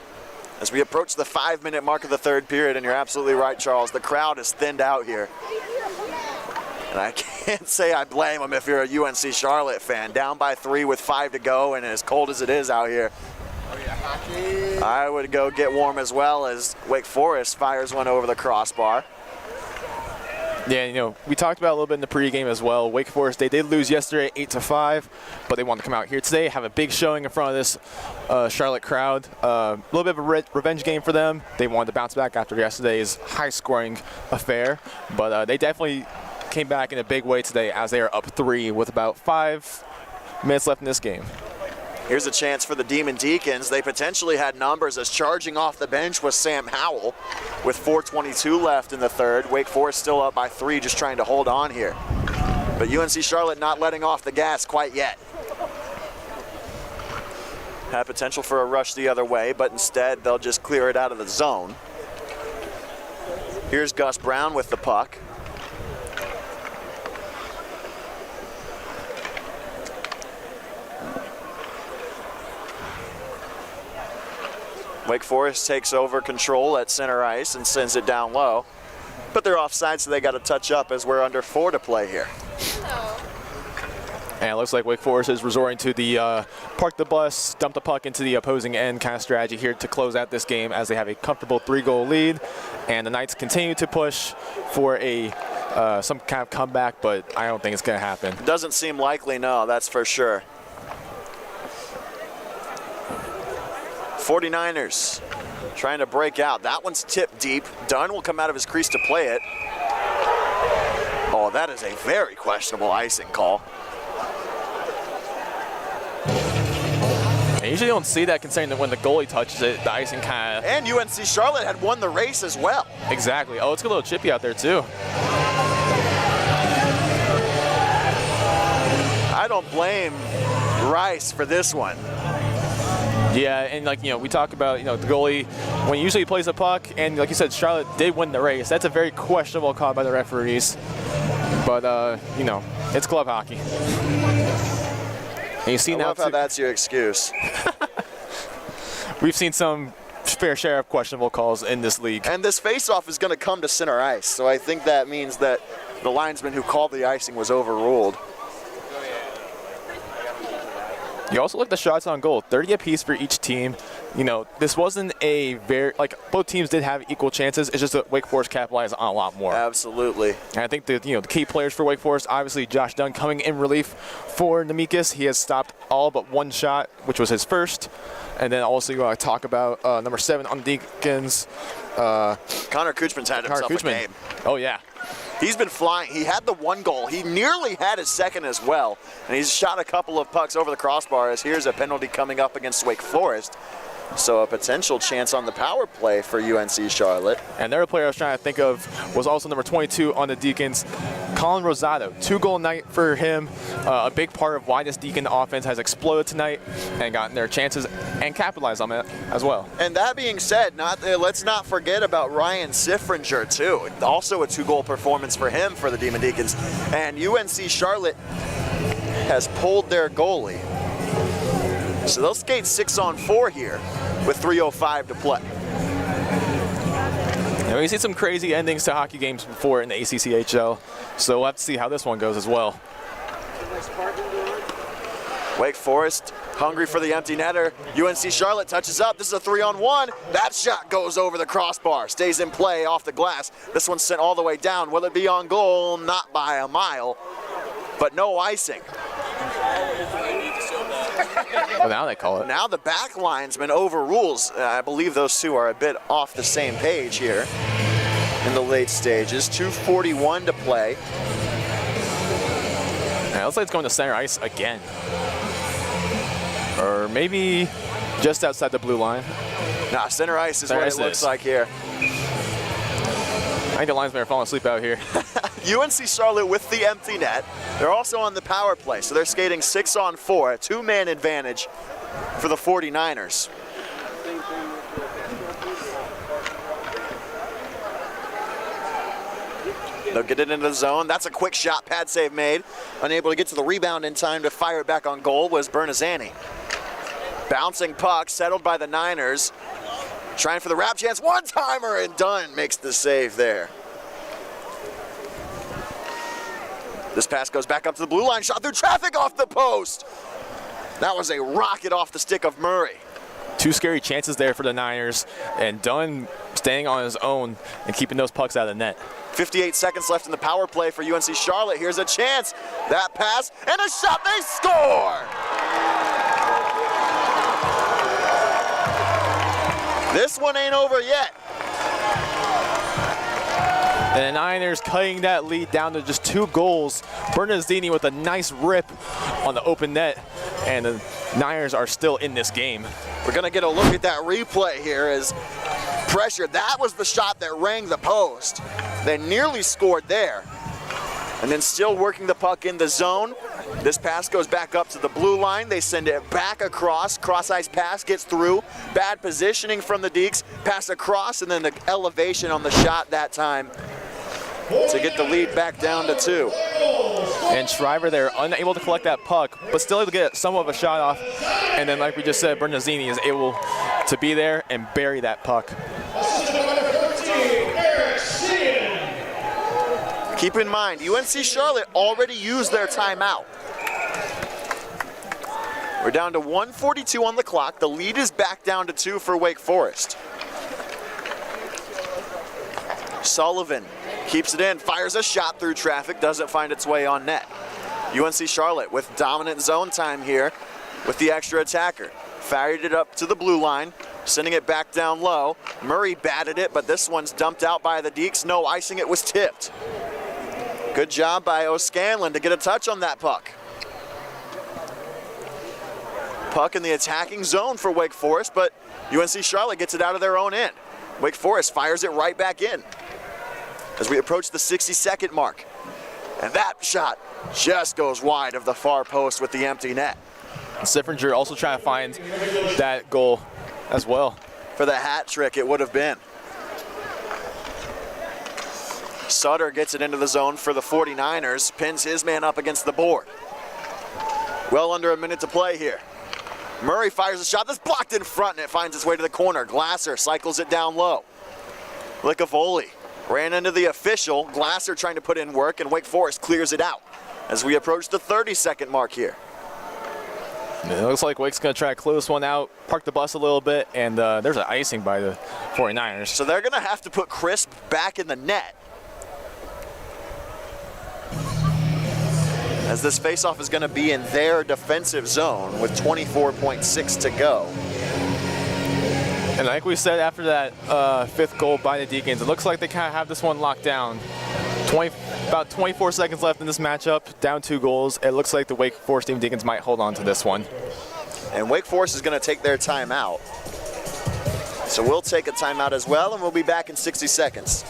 As we approach the 5-minute mark of the third period, and you're absolutely right, Charles, the crowd is thinned out here. And I can't say I blame them if you're a UNC Charlotte fan. Down by 3 with 5 to go, and as cold as it is out here, I would go get warm as well as Wake Forest fires one over the crossbar. Yeah, you know, we talked about it a little bit in the pregame as well. Wake Forest, they did lose yesterday 8-5, but they wanted to come out here today, have a big showing in front of this Charlotte crowd. A little bit of a revenge game for them. They wanted to bounce back after yesterday's high-scoring affair, but they definitely came back in a big way today as they are up 3 with about 5 minutes left in this game. Here's a chance for the Demon Deacons. They potentially had numbers as charging off the bench was Sam Howell with 4:22 left in the third. Wake Forest still up by 3, just trying to hold on here. But UNC Charlotte not letting off the gas quite yet. Had potential for a rush the other way, but instead they'll just clear it out of the zone. Here's Gus Brown with the puck. Wake Forest takes over control at center ice and sends it down low. But they're offside, so they got to touch up as we're under 4 to play here. And it looks like Wake Forest is resorting to the park the bus, dump the puck into the opposing end kind of strategy here to close out this game as they have a comfortable 3-goal lead. And the Knights continue to push for a some kind of comeback, but I don't think it's going to happen. Doesn't seem likely, no, that's for sure. 49ers trying to break out. That one's tipped deep. Dunn will come out of his crease to play it. Oh, that is a very questionable icing call. I usually don't see that considering that when the goalie touches it, the icing kind of... And UNC Charlotte had won the race as well. Exactly. Oh, it's a little chippy out there too. I don't blame Rice for this one. Yeah, and like, you know, we talk about, you know, the goalie, when he usually plays the puck, and like you said, Charlotte did win the race. That's a very questionable call by the referees. But, you know, it's club hockey. And you see I now love how that's your excuse. We've seen some fair share of questionable calls in this league. And this faceoff is going to come to center ice, so I think that means that the linesman who called the icing was overruled. You also look at the shots on goal, 30 apiece for each team. You know, this wasn't a very, like, both teams did have equal chances. It's just that Wake Forest capitalized on a lot more. Absolutely. And I think that, you know, the key players for Wake Forest, obviously Josh Dunn coming in relief for Nemekis. He has stopped all but one shot, which was his first. And then also you want to talk about number 7 on the Deacons. Connor Kuchman's had himself a game. Oh, yeah. He's been flying. He had the 1 goal. He nearly had his second as well. And he's shot a couple of pucks over the crossbar as here's a penalty coming up against Wake Forest. So a potential chance on the power play for UNC Charlotte. And the other player I was trying to think of was also number 22 on the Deacons, Colin Rosado. 2-goal night for him. A big part of why this Deacon offense has exploded tonight and gotten their chances and capitalized on it as well. And that being said, let's not forget about Ryan Sifringer too. Also a 2-goal performance for him for the Demon Deacons. And UNC Charlotte has pulled their goalie. So they'll skate 6-on-4 here with 3:05 to play. And we've seen some crazy endings to hockey games before in the ACCHL, so we'll have to see how this one goes as well. Wake Forest hungry for the empty netter. UNC Charlotte touches up. This is a 3-on-1. That shot goes over the crossbar, stays in play off the glass. This one's sent all the way down. Will it be on goal? Not by a mile, but no icing. Well, now they call it. Now the back linesman overrules. I believe those two are a bit off the same page here in the late stages. 2:41 to play. Yeah, it looks like it's going to center ice again. Or maybe just outside the blue line. Nah, center ice is what it looks like here. I think the linesmen are falling asleep out here. UNC Charlotte with the empty net. They're also on the power play, so they're skating 6-on-4, a 2-man advantage for the 49ers. They'll get it into the zone. That's a quick shot, pad save made. Unable to get to the rebound in time to fire it back on goal was Bernazani. Bouncing puck, settled by the Niners. Trying for the wrap chance, one-timer, and Dunn makes the save there. This pass goes back up to the blue line, shot through traffic off the post. That was a rocket off the stick of Murray. two scary chances there for the Niners, and Dunn staying on his own and keeping those pucks out of the net. 58 seconds left in the power play for UNC Charlotte. Here's a chance. That pass and a shot. They score! This one ain't over yet. And the Niners cutting that lead down to just 2 goals. Bernazzini with a nice rip on the open net, and the Niners are still in this game. We're gonna get a look at that replay here as pressure. That was the shot that rang the post. They nearly scored there. And then still working the puck in the zone. This pass goes back up to the blue line. They send it back across. Cross-ice pass gets through. Bad positioning from the Deeks. Pass across, and then the elevation on the shot that time to get the lead back down to 2. And Shriver there unable to collect that puck, but still able to get some of a shot off. And then, like we just said, Bernazzini is able to be there and bury that puck. Keep in mind, UNC Charlotte already used their timeout. We're down to 1:42 on the clock. The lead is back down to 2 for Wake Forest. Sullivan keeps it in, fires a shot through traffic, doesn't find its way on net. UNC Charlotte with dominant zone time here with the extra attacker. Fired it up to the blue line, sending it back down low. Murray batted it, but this one's dumped out by the Deeks. No icing, it was tipped. Good job by O'Scanlan to get a touch on that puck. Puck in the attacking zone for Wake Forest, but UNC Charlotte gets it out of their own end. Wake Forest fires it right back in as we approach the 60-second mark. And that shot just goes wide of the far post with the empty net. Sifringer also trying to find that goal as well. For the hat trick, it would have been. Sutter gets it into the zone for the 49ers, pins his man up against the board. Well under a minute to play here. Murray fires a shot that's blocked in front, and it finds its way to the corner. Glasser cycles it down low. Licavoli ran into the official. Glasser trying to put in work, and Wake Forest clears it out as we approach the 30-second mark here. It looks like Wake's going to try to close one out, park the bus a little bit, and there's an icing by the 49ers. So they're going to have to put Crisp back in the net, as this faceoff is going to be in their defensive zone with 24.6 to go. And like we said after that 5th goal by the Deacons, it looks like they kind of have this one locked down. About 24 seconds left in this matchup, down 2 goals. It looks like the Wake Forest Team Deacons might hold on to this one. And Wake Forest is going to take their timeout. So we'll take a timeout as well, and we'll be back in 60 seconds.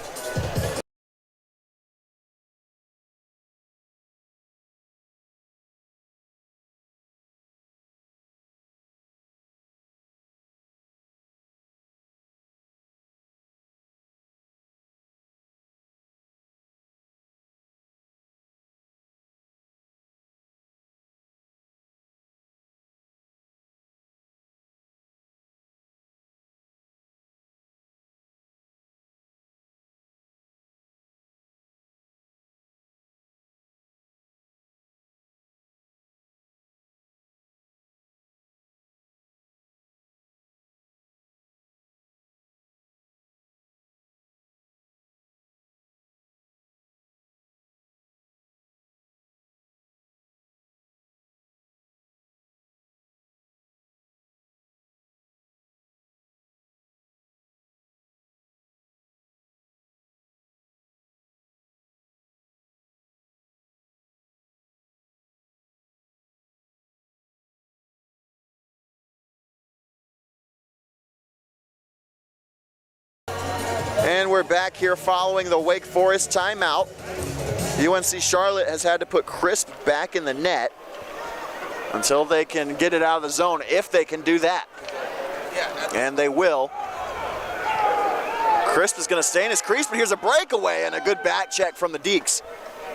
And we're back here following the Wake Forest timeout. UNC Charlotte has had to put Crisp back in the net until they can get it out of the zone, if they can do that. And they will. Crisp is going to stay in his crease, but here's a breakaway and a good back check from the Deeks.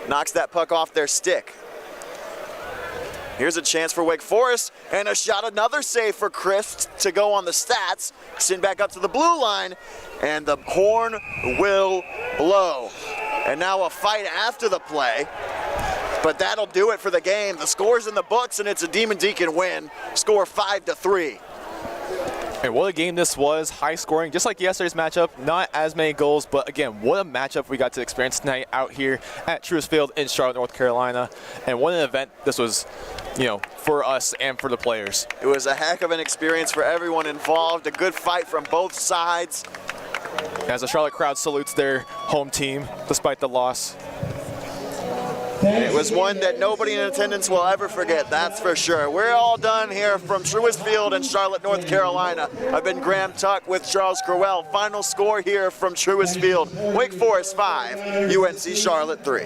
Knocks that puck off their stick. Here's a chance for Wake Forest, and a shot, another save for Crisp to go on the stats. Send back up to the blue line, and the horn will blow. And now a fight after the play, but that'll do it for the game. The score's in the books, and it's a Demon Deacon win. Score 5-3. And what a game this was, high scoring, just like yesterday's matchup, not as many goals, but again, what a matchup we got to experience tonight out here at Truist Field in Charlotte, North Carolina. And what an event this was, for us and for the players. It was a heck of an experience for everyone involved, a good fight from both sides. As the Charlotte crowd salutes their home team, despite the loss. It was one that nobody in attendance will ever forget, that's for sure. We're all done here from Truist Field in Charlotte, North Carolina. I've been Graham Tuck with Charles Crowell. Final score here from Truist Field. Wake Forest 5, UNC Charlotte 3.